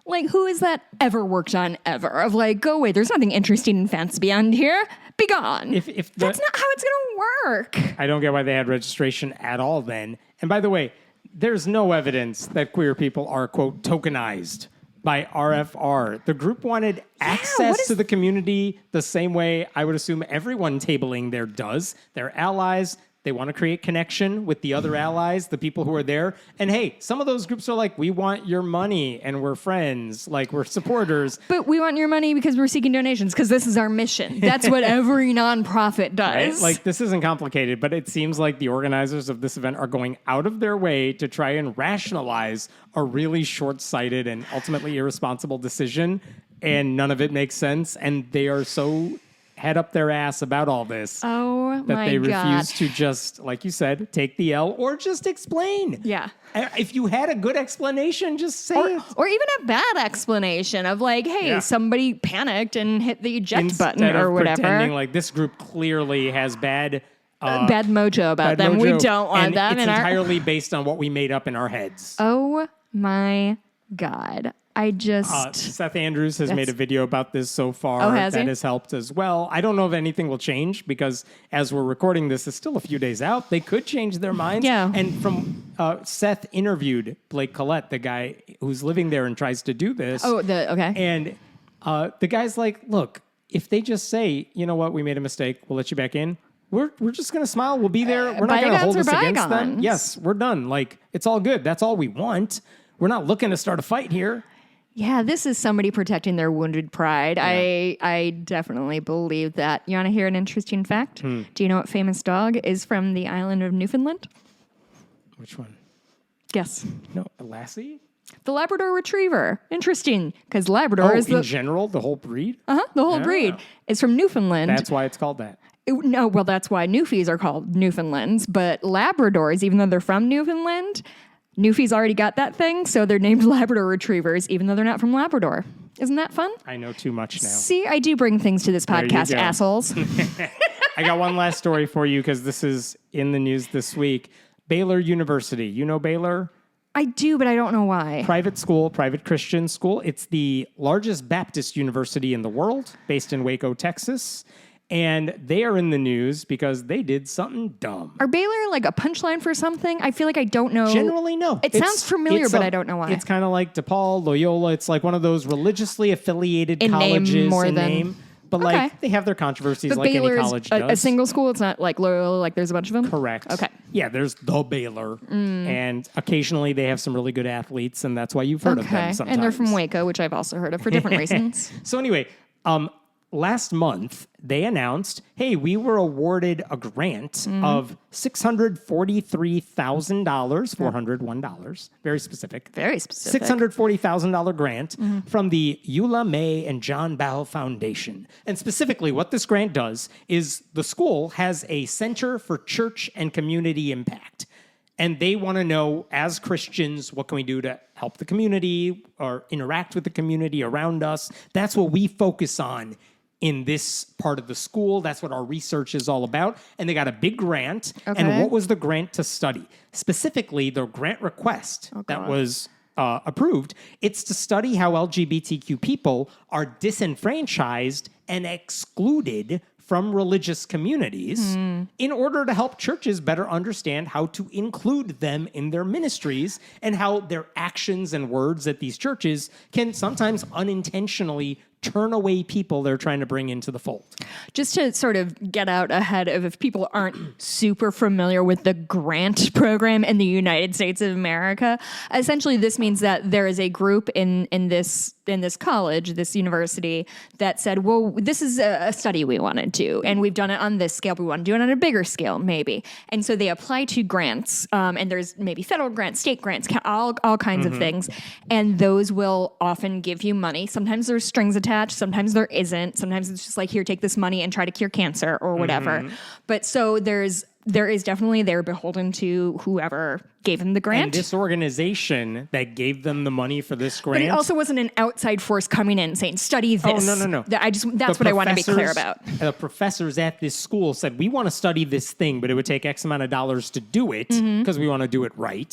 Like, who has that ever worked on ever? Of like, go away. There's nothing interesting and fancy beyond here. Be gone. That's not how it's going to work. I don't get why they had registration at all then. And by the way, there's no evidence that queer people are, quote, tokenized by RFR. The group wanted access to the community the same way I would assume everyone tabling there does. They're allies. They want to create connection with the other allies, the people who are there. And hey, some of those groups are like, we want your money and we're friends, like we're supporters. But we want your money because we're seeking donations because this is our mission. That's what every nonprofit does. Right? Like, this isn't complicated, but it seems like the organizers of this event are going out of their way to try and rationalize a really short-sighted and ultimately irresponsible decision. And none of it makes sense. And they are so head up their ass about all this that they refuse to just, like you said, take the L or just explain. Yeah. If you had a good explanation, just say it. Or even a bad explanation of like, hey, somebody panicked and hit the eject button or whatever. Pretending like this group clearly has bad mojo about them. We don't want them. It's entirely based on what we made up in our heads. Oh my God. Seth Andrews has made a video about this so far that has helped as well. I don't know if anything will change because as we're recording this, it's still a few days out. They could change their minds. Yeah. And from Seth interviewed Blake Collette, the guy who's living there and tries to do this. Okay. And the guy's like, look, if they just say, you know what, we made a mistake, we'll let you back in. we're just going to smile. We'll be there. We're not going to hold us against them. Yes, we're done. Like, it's all good. That's all we want. We're not looking to start a fight here. Yeah, this is somebody protecting their wounded pride. Yeah. I definitely believe that. You want to hear an interesting fact? Do you know what famous dog is from the island of Newfoundland? Which one? Guess. No, Lassie? The Labrador Retriever. Interesting, because Labrador is in general, the whole breed? The whole breed is from Newfoundland. That's why it's called that. Well, that's why Newfies are called Newfoundlands, but Labradors, even though they're from Newfoundland, Newfies already got that thing, so they're named Labrador Retrievers, even though they're not from Labrador. Isn't that fun? I know too much now. See, I do bring things to this podcast, assholes. I got one last story for you, because this is in the news this week. Baylor University. You know Baylor? I do, but I don't know why. Private school, private Christian school. It's the largest Baptist university in the world, based in Waco, Texas. And they are in the news because they did something dumb. Are Baylor like a punchline for something? I feel like I don't know. Generally, no. It sounds familiar, but I don't know why. It's kind of like DePaul, Loyola. It's like one of those religiously affiliated colleges in name. But like they have their controversies, but like Baylor's any college does. A single school. It's not like Loyola. Like there's a bunch of them. Correct. Okay. Yeah, there's the Baylor, and occasionally they have some really good athletes, and that's why you've heard of them sometimes. And they're from Waco, which I've also heard of for different reasons. So anyway, last month, they announced, hey, we were awarded a grant of $643,000, $401, very specific. Very specific. $640,000 grant from the Eula May and John Bao Foundation. And specifically, what this grant does is the school has a Center for Church and Community Impact. And they want to know, as Christians, what can we do to help the community or interact with the community around us? That's what we focus on in this part of the school. That's what our research is all about. And they got a big grant. Okay. And what was the grant to study? Specifically, the grant request that was approved, it's to study how LGBTQ people are disenfranchised and excluded from religious communities in order to help churches better understand how to include them in their ministries and how their actions and words at these churches can sometimes unintentionally turn away people they're trying to bring into the fold. Just to sort of get out ahead of if people aren't super familiar with the grant program in the United States of America, essentially this means that there is a group in this college, this university, that said, well, this is a study we want to do, and we've done it on this scale, but we want to do it on a bigger scale, maybe. And so they apply to grants, and there's maybe federal grants, state grants, all kinds of things, and those will often give you money. Sometimes there's strings attached, sometimes there isn't. Sometimes it's just like, here, take this money and try to cure cancer or whatever. But so there is definitely, they're beholden to whoever gave them the grant. And this organization that gave them the money for this grant. But it also wasn't an outside force coming in saying, study this. Oh, no. That's what I want to be clear about. The professors at this school said, we want to study this thing, but it would take X amount of dollars to do it because we want to do it right.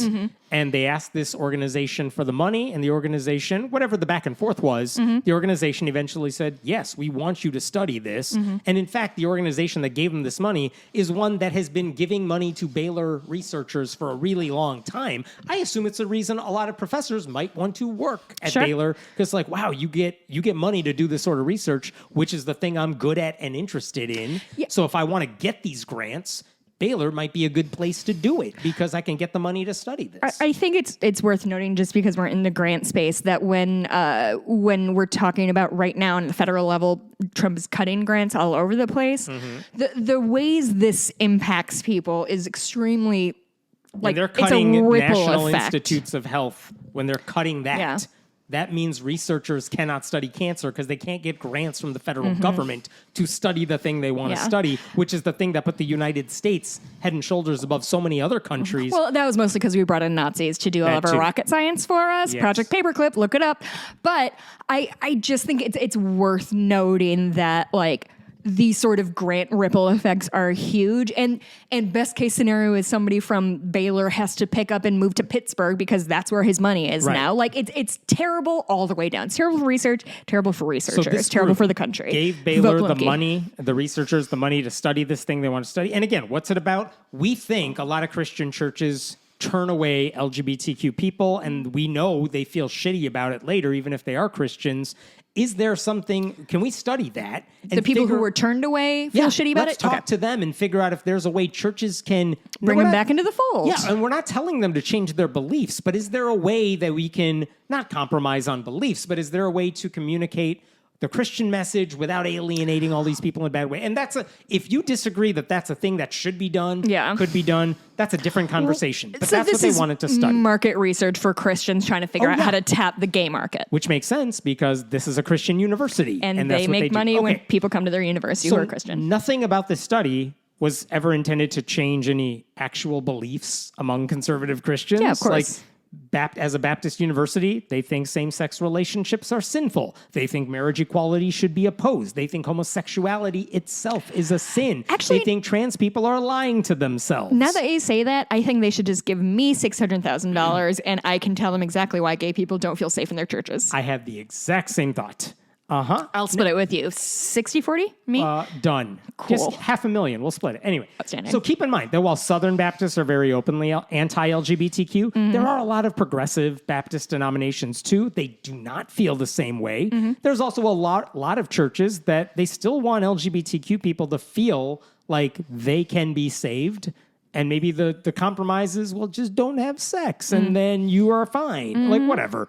And they asked this organization for the money, and the organization, whatever the back and forth was, the organization eventually said, yes, we want you to study this. And in fact, the organization that gave them this money is one that has been giving money to Baylor researchers for a really long time. I assume it's a reason a lot of professors might want to work at Baylor, because like, wow, you get money to do this sort of research, which is the thing I'm good at and interested in. Yeah. So if I want to get these grants, Baylor might be a good place to do it because I can get the money to study this. I think it's worth noting, just because we're in the grant space, that when we're talking about right now on the federal level, Trump is cutting grants all over the place. The ways this impacts people is extremely, like, they're cutting it's a ripple National effect. Institutes of Health. When they're cutting that, that means researchers cannot study cancer because they can't get grants from the federal government to study the thing they want to study, which is the thing that put the United States head and shoulders above so many other countries. Well, that was mostly because we brought in Nazis to do all of our rocket science for us. Yes. Project Paperclip, look it up. But I just think it's worth noting that, like, these sort of grant ripple effects are huge. And best case scenario is somebody from Baylor has to pick up and move to Pittsburgh because that's where his money is now. Like, it's terrible all the way down. It's terrible for research, terrible for researchers, it's terrible for the country. Gave Baylor the money, the researchers the money to study this thing they want to study. And again, what's it about? We think a lot of Christian churches turn away LGBTQ people, and we know they feel shitty about it later, even if they are Christians. is there something, can we study that? The people who were turned away feel shitty about let's talk to them and figure out if there's a way churches can bring them back into the fold. Yeah, and we're not telling them to change their beliefs, but is there a way that we can not compromise on beliefs, but is there a way to communicate the Christian message without alienating all these people in a bad way? And if you disagree that that's a thing that should be done, could be done, that's a different conversation. But that's what they wanted to study. Market research for Christians trying to figure out how to tap the gay market. Which makes sense because this is a Christian university. And they make money when people come to their university who are Christian. Nothing about this study was ever intended to change any actual beliefs among conservative Christians. Yeah, of course. As a Baptist university, they think same-sex relationships are sinful. They think marriage equality should be opposed. They think homosexuality itself is a sin. Actually, they think trans people are lying to themselves. Now that you say that, I think they should just give me $600,000 and I can tell them exactly why gay people don't feel safe in their churches. I had the exact same thought. I'll split it with you. 60-40? Me? Done. Cool. Just $500,000. We'll split it. Anyway. Outstanding. So keep in mind that while Southern Baptists are very openly anti-LGBTQ, there are a lot of progressive Baptist denominations too. They do not feel the same way. There's also a lot of churches that they still want LGBTQ people to feel like they can be saved. And maybe the compromise is, well, just don't have sex and then you are fine. Like, whatever.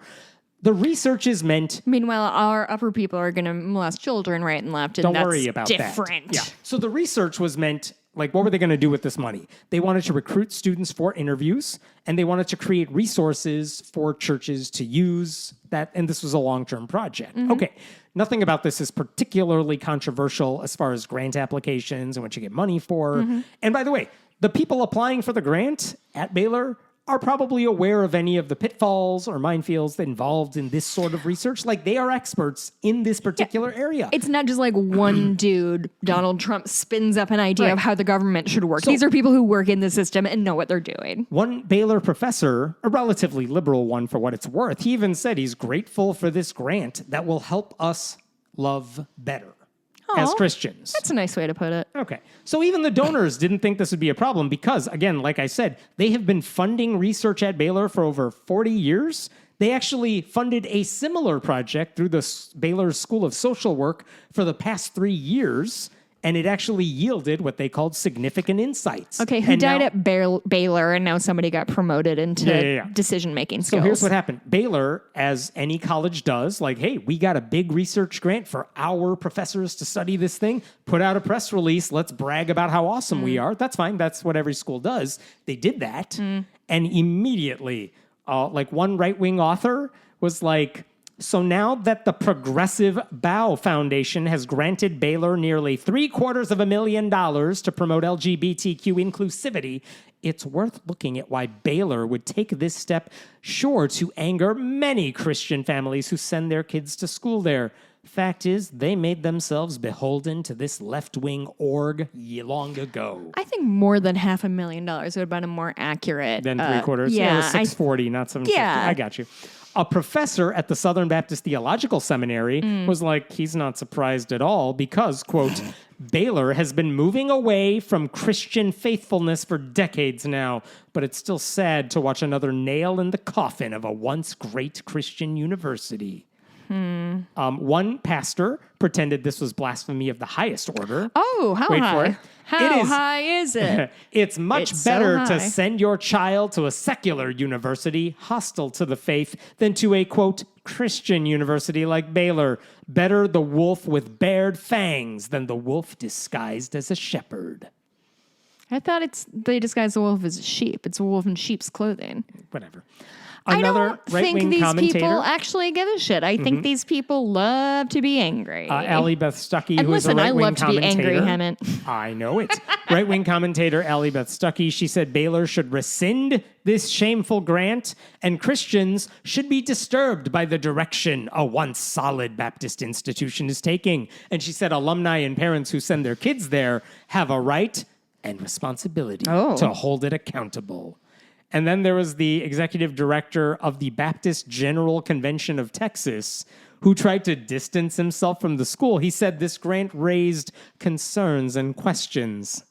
The research is meant... Meanwhile, our upper people are going to molest children right and left, and don't worry about different. That. Yeah. So the research was meant, like, what were they going to do with this money? They wanted to recruit students for interviews, and they wanted to create resources for churches to use that, and this was a long-term project. Okay. Nothing about this is particularly controversial as far as grant applications and what you get money for. And by the way, the people applying for the grant at Baylor are probably aware of any of the pitfalls or minefields involved in this sort of research. Like, they are experts in this particular area. It's not just like one dude, Donald Trump, spins up an idea of how the government should work. These are people who work in the system and know what they're doing. One Baylor professor, a relatively liberal one for what it's worth, he even said he's grateful for this grant that will help us love better. As Christians. That's a nice way to put it. Okay. So even the donors didn't think this would be a problem because, again, like I said, they have been funding research at Baylor for over 40 years. They actually funded a similar project through the Baylor School of Social Work for the past 3 years, and it actually yielded what they called significant insights. Okay, who died at Baylor, and now somebody got promoted into decision-making skills? So here's what happened. Baylor, as any college does, like, hey, we got a big research grant for our professors to study this thing, put out a press release, let's brag about how awesome we are. That's fine. That's what every school does. They did that, and immediately, like one right-wing author was like, so now that the Progressive Bow Foundation has granted Baylor nearly $750,000 to promote LGBTQ inclusivity, it's worth looking at why Baylor would take this step, sure to anger many Christian families who send their kids to school there. Fact is, they made themselves beholden to this left-wing org long ago. I think more than $500,000 would have been a more accurate... Than $750,000? Yeah, it was $640,000, not $750,000. Yeah. I got you. A professor at the Southern Baptist Theological Seminary was like, he's not surprised at all because, quote, Baylor has been moving away from Christian faithfulness for decades now, but it's still sad to watch another nail in the coffin of a once great Christian university. One pastor pretended this was blasphemy of the highest order. Oh, how Wait high? For it. How high is it? It's much better to send your child to a secular university hostile to the faith than to a, quote, Christian university like Baylor. Better the wolf with bared fangs than the wolf disguised as a shepherd. I thought they disguise the wolf as a sheep. It's a wolf in sheep's clothing. Whatever. Another I don't think these people actually give a shit. I think these people love to be angry. Allie Beth Stuckey, and who listen, is a right-wing I love commentator. To be angry, Hammett. I know it. Right-wing commentator Allie Beth Stuckey, she said Baylor should rescind this shameful grant, and Christians should be disturbed by the direction a once solid Baptist institution is taking. And she said alumni and parents who send their kids there have a right and responsibility to hold it accountable. And then there was the executive director of the Baptist General Convention of Texas, who tried to distance himself from the school. He said this grant raised concerns and questions.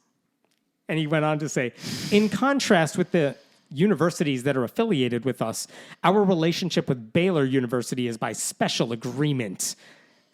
And he went on to say, in contrast with the universities that are affiliated with us, our relationship with Baylor University is by special agreement.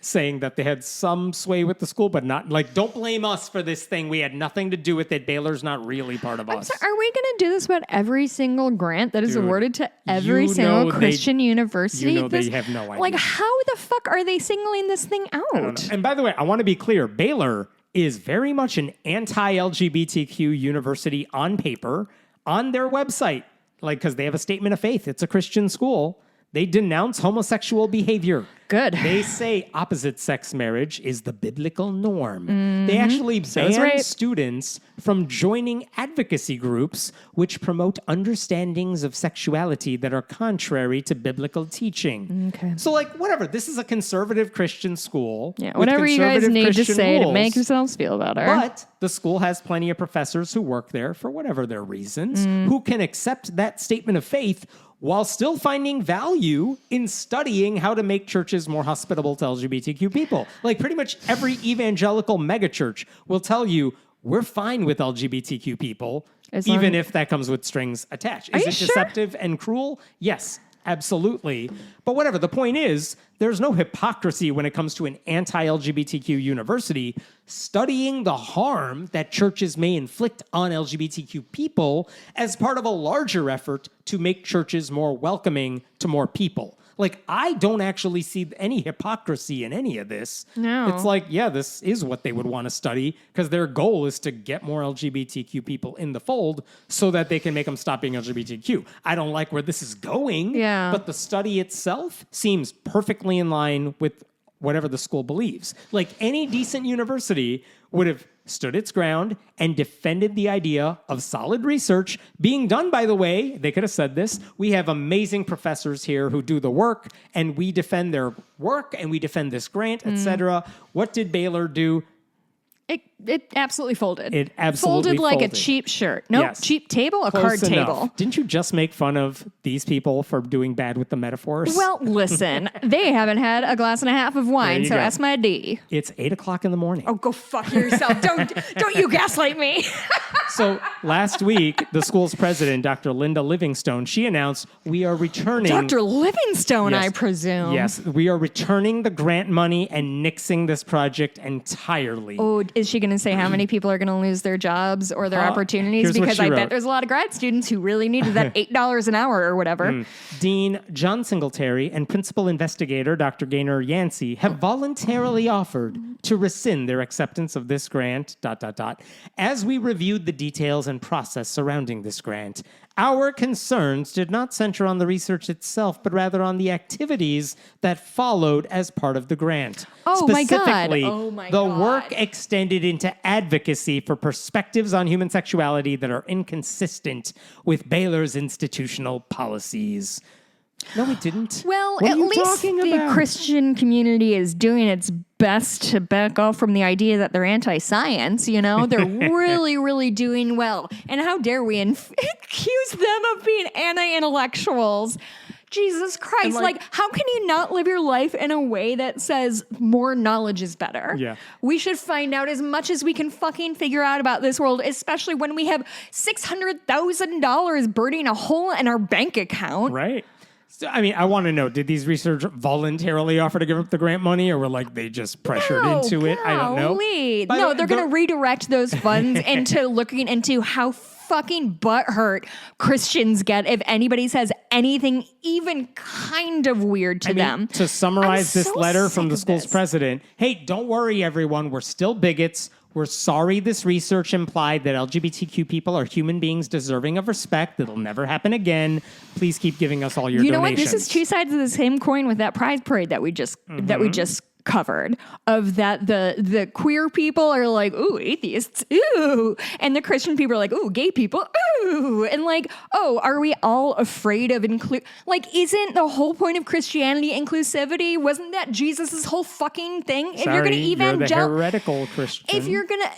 saying that they had some sway with the school, but not like, don't blame us for this thing. We had nothing to do with it. Baylor's not really part of us. Are we going to do this about every single grant that is awarded to every single Christian university? They have no idea. Like, how the fuck are they singling this thing out? And by the way, I want to be clear. Baylor is very much an anti-LGBTQ university on paper, on their website, like, because they have a statement of faith. It's a Christian school. They denounce homosexual behavior. Good. They say opposite-sex marriage is the biblical norm. Mm-hmm. They actually ban students from joining advocacy groups which promote understandings of sexuality that are contrary to biblical teaching. Okay. So, like, whatever. This is a conservative Christian school. Yeah, whatever you guys need Christian to say rules, to make yourselves feel better. But the school has plenty of professors who work there for whatever their reasons, who can accept that statement of faith while still finding value in studying how to make churches more hospitable to LGBTQ people. Like, pretty much every evangelical megachurch will tell you, we're fine with LGBTQ people, even if that comes with strings attached. Is it deceptive and cruel? Yes, absolutely. But whatever, the point is, there's no hypocrisy when it comes to an anti-LGBTQ university studying the harm that churches may inflict on LGBTQ people as part of a larger effort to make churches more welcoming to more people. Like, I don't actually see any hypocrisy in any of this. No. It's like, yeah, this is what they would want to study because their goal is to get more LGBTQ people in the fold so that they can make them stop being LGBTQ. I don't like where this is going, but the study itself seems perfectly in line with whatever the school believes. Like, any decent university would have stood its ground and defended the idea of solid research being done, by the way. They could have said this. We have amazing professors here who do the work, and we defend their work, and we defend this grant, etc. What did Baylor do? It absolutely folded. It absolutely folded like a cheap shirt. Nope, yes. Cheap table, card table. Didn't you just make fun of these people for doing bad with the metaphors? Well, listen, they haven't had a glass and a half of wine, so that's my D. It's 8:00 in the morning. Oh, go fuck yourself. Don't you gaslight me. So last week, the school's president, Dr. Linda Livingstone, she announced we are returning... Dr. Livingstone, yes, I presume. Yes, we are returning the grant money and nixing this project entirely. Oh, is she going to say how many people are going to lose their jobs or their opportunities? Because I bet there's a lot of grad students who really needed that $8 an hour or whatever. Dean John Singletary and principal investigator Dr. Gaynor Yancey have voluntarily offered to rescind their acceptance of this grant, ... As we reviewed the details and process surrounding this grant, our concerns did not center on the research itself, but rather on the activities that followed as part of the grant. Oh, my God. Specifically, Oh, my the God. work extended into advocacy for perspectives on human sexuality that are inconsistent with Baylor's institutional policies. No, it didn't. Well, at least the Christian community is doing its best to back off from the idea that they're anti-science, you know? They're really, really doing well. And how dare we accuse them of being anti-intellectuals? Jesus Christ, like, how can you not live your life in a way that says more knowledge is better? Yeah. We should find out as much as we can fucking figure out about this world, especially when we have $600,000 burning a hole in our bank account. Right. So, I mean, I want to know, did these researchers voluntarily offer to give up the grant money, or were like they just pressured into it? I don't know. No, they're going to redirect those funds into looking into how fucking butthurt Christians get if anybody says anything even kind of weird to them. To summarize this letter from the school's president, hey, don't worry, everyone. We're still bigots. We're sorry this research implied that LGBTQ people are human beings deserving of respect. It'll never happen again. Please keep giving us all your donations. You know what? This is two sides of the same coin with that pride parade that we just covered, of that the queer people are like, ooh, atheists, ooh, and the Christian people are like, ooh, gay people, ooh, and like, oh, are we all afraid of like, isn't the whole point of Christianity inclusivity? Wasn't that Jesus's whole fucking thing? If you're gonna the heretical Christian. If you're gonna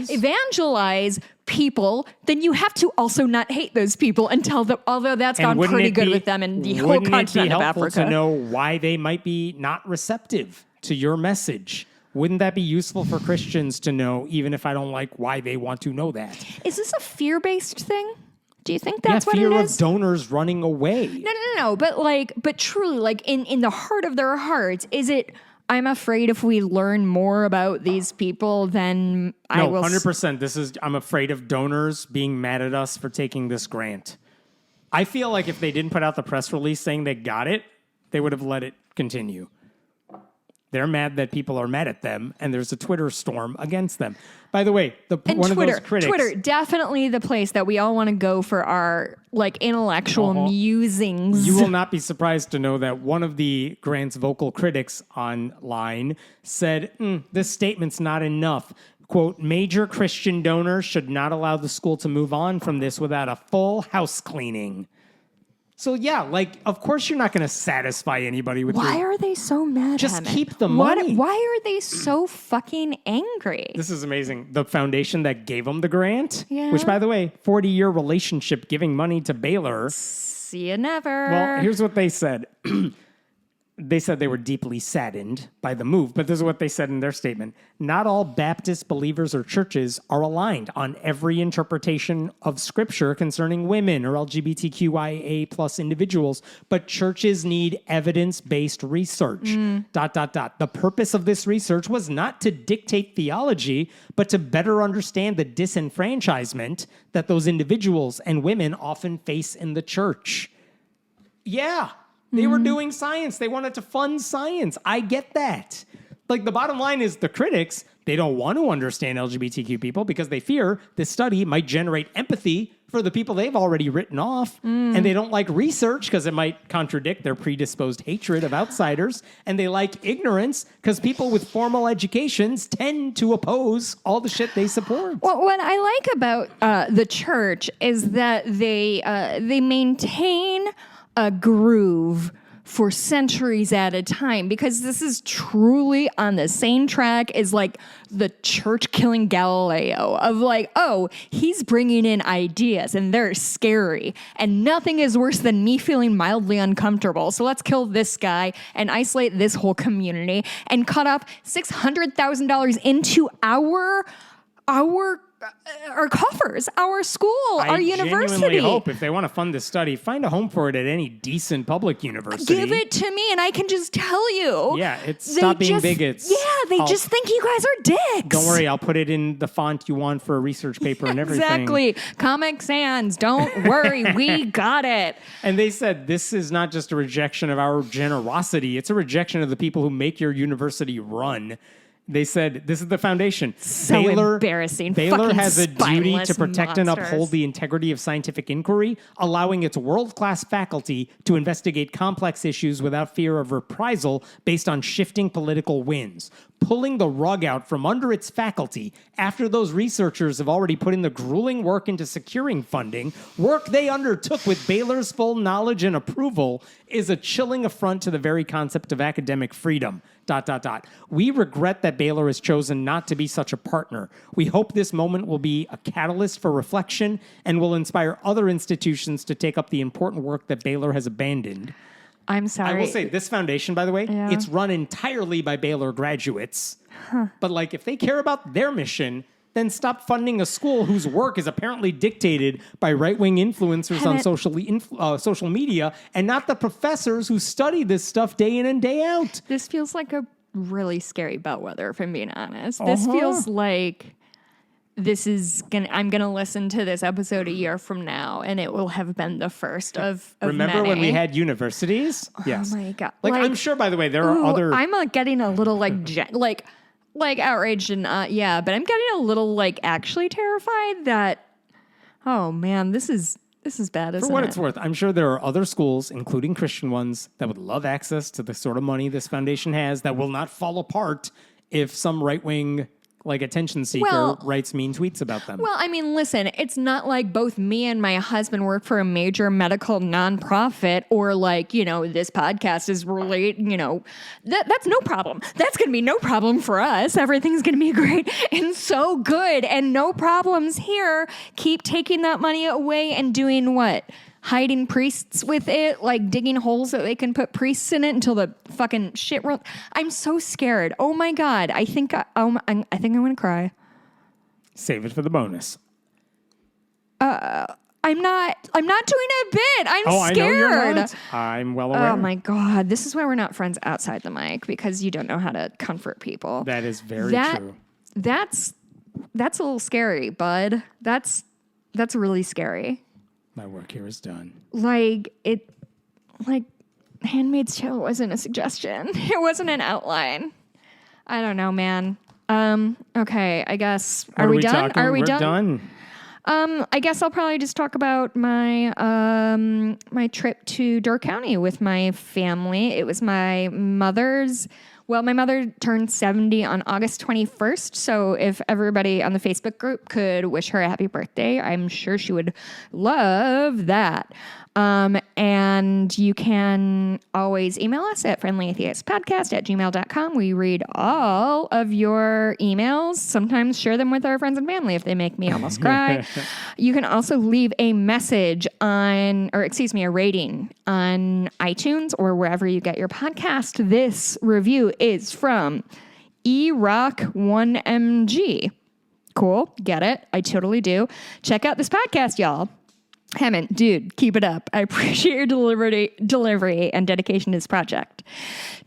evangelize people, then you have to also not hate those people and tell them, although that's gone pretty good with them in the whole continent of Africa. Wouldn't it be helpful to know why they might be not receptive to your message? Wouldn't that be useful for Christians to know, even if I don't like why they want to know that? Is this a fear-based thing? Do you think that's what it fear is? of donors running away. No. But truly, like in the heart of their hearts, is it, I'm afraid if we learn more about these people, then I will... 100%. I'm afraid of donors being mad at us for taking this grant. I feel like if they didn't put out the press release saying they got it, they would have let it continue. They're mad that people are mad at them, and there's a Twitter storm against them. By the way, one of those critics... Twitter, definitely the place that we all want to go for our intellectual musings. You will not be surprised to know that one of the grant's vocal critics online said, this statement's not enough. Quote, major Christian donors should not allow the school to move on from this without a full house cleaning. So, yeah, of course you're not going to satisfy anybody with Why are they so mad Just at keep the money. Why are they so fucking angry? This is amazing. The foundation that gave them the grant, yeah. which, by the way, 40-year relationship giving money to Baylor. See you never. Well, here's what they said. They said they were deeply saddened by the move, but this is what they said in their statement. Not all Baptist believers or churches are aligned on every interpretation of Scripture concerning women or LGBTQIA plus individuals, but churches need evidence-based research. ... The purpose of this research was not to dictate theology, but to better understand the disenfranchisement that those individuals and women often face in the church. Yeah. They were doing science. They wanted to fund science. I get that. The bottom line is the critics, they don't want to understand LGBTQ people because they fear this study might generate empathy for the people they've already written off. And they don't like research because it might contradict their predisposed hatred of outsiders. And they like ignorance because people with formal educations tend to oppose all the shit they support. Well, what I like about the church is that they maintain a groove for centuries at a time, because this is truly on the same track as the church killing Galileo of he's bringing in ideas and they're scary and nothing is worse than me feeling mildly uncomfortable. So let's kill this guy and isolate this whole community and cut off $600,000 into our coffers, our school, our university. I genuinely hope if they want to fund this study, find a home for it at any decent public university. Give it to me and I can just tell you. Yeah, stop being bigots. Yeah, they just think you guys are dicks. Don't worry, I'll put it in the font you want for a research paper and everything. Exactly. Comic Sans, don't worry, we got it. And they said this is not just a rejection of our generosity, it's a rejection of the people who make your university run. They said, this is the foundation. So embarrassing. Baylor has a duty to protect and uphold the integrity of scientific inquiry, allowing its world-class faculty to investigate complex issues without fear of reprisal based on shifting political winds. Pulling the rug out from under its faculty after those researchers have already put in the grueling work into securing funding, work they undertook with Baylor's full knowledge and approval, is a chilling affront to the very concept of academic freedom. ... We regret that Baylor has chosen not to be such a partner. We hope this moment will be a catalyst for reflection and will inspire other institutions to take up the important work that Baylor has abandoned. I'm sorry. I will say this foundation, by the way, it's run entirely by Baylor graduates. But if they care about their mission, then stop funding a school whose work is apparently dictated by right-wing influencers on social media and not the professors who study this stuff day in and day out. This feels like a really scary bellwether, if I'm being honest. This feels like I'm gonna listen to this episode a year from now, and it will have been the first of Remember many. when we had universities? Yes. Oh my God! I'm sure, by the way, there are other. I'm getting a little outraged and but I'm getting a little actually terrified that. Oh man, this is bad. For what it's worth, I'm sure there are other schools, including Christian ones, that would love access to the sort of money this foundation has that will not fall apart if some right-wing attention seeker writes mean tweets about them. Well, I mean, listen, it's not like both me and my husband work for a major medical nonprofit or this podcast is related, that's no problem. That's going to be no problem for us. Everything's going to be great and so good and no problems here. Keep taking that money away and doing what? Hiding priests with it, digging holes so they can put priests in it until the fucking shit rolls. I'm so scared. Oh my God. I think I'm going to cry. Save it for the bonus. I I'm not doing a bit. I'm scared. I know you're not. I'm well aware. Oh my God. This is why we're not friends outside the mic, because you don't know how to comfort people. That is very true. That's a little scary, bud. That's really scary. My work here is done. Like Handmaid's Tale wasn't a suggestion. It wasn't an outline. I don't know, man. Okay, I guess. Are we done? Talking? Are we We're done? I guess I'll probably just talk about my my trip to Door County with my family. It was my mother's. Well, my mother turned 70 on August 21st, so if everybody on the Facebook group could wish her a happy birthday, I'm sure she would love that. And you can always email us at friendlyatheistpodcast@gmail.com. We read all of your emails, sometimes share them with our friends and family if they make me almost cry. You can also leave a message a rating on iTunes or wherever you get your podcast. This review is from erock1mg. Cool. Get it? I totally do. Check out this podcast, y'all. Hammond, dude, keep it up. I appreciate your delivery and dedication to this project.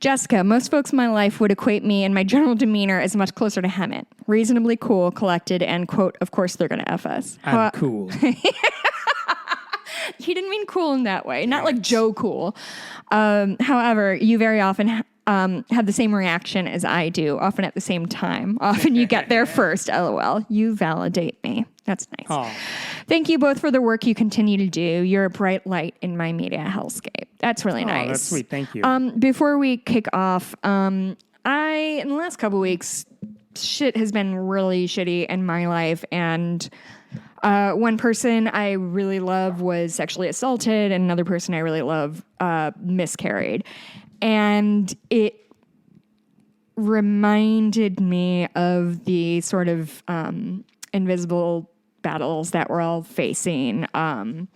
Jessica, most folks in my life would equate me and my general demeanor as much closer to Hammond. Reasonably cool, collected, and, quote, of course they're going to F us. I'm cool. He didn't mean cool in that way. Not like Joe cool. However, you very often have the same reaction as I do, often at the same time. Often you get there first, LOL. You validate me. That's nice. Aww. Thank you both for the work you continue to do. You're a bright light in my media hellscape. That's really nice. That's sweet. Thank you. Before we kick off, in the last couple weeks, shit has been really shitty in my life, and one person I really love was sexually assaulted, and another person I really love miscarried. And it reminded me of the sort of invisible battles that we're all facing. And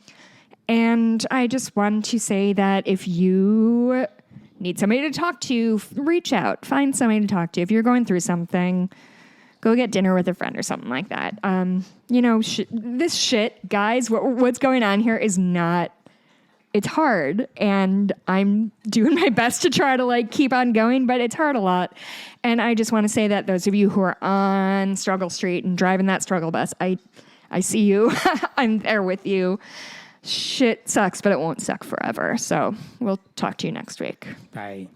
I just want to say that if you need somebody to talk to, reach out, find somebody to talk to. If you're going through something, go get dinner with a friend or something like that. This shit, guys, what's going on here is not, it's hard, and I'm doing my best to try to keep on going, but it's hard a lot. And I just want to say that those of you who are on Struggle Street and driving that struggle bus, I see you. I'm there with you. Shit sucks, but it won't suck forever. So we'll talk to you next week. Bye.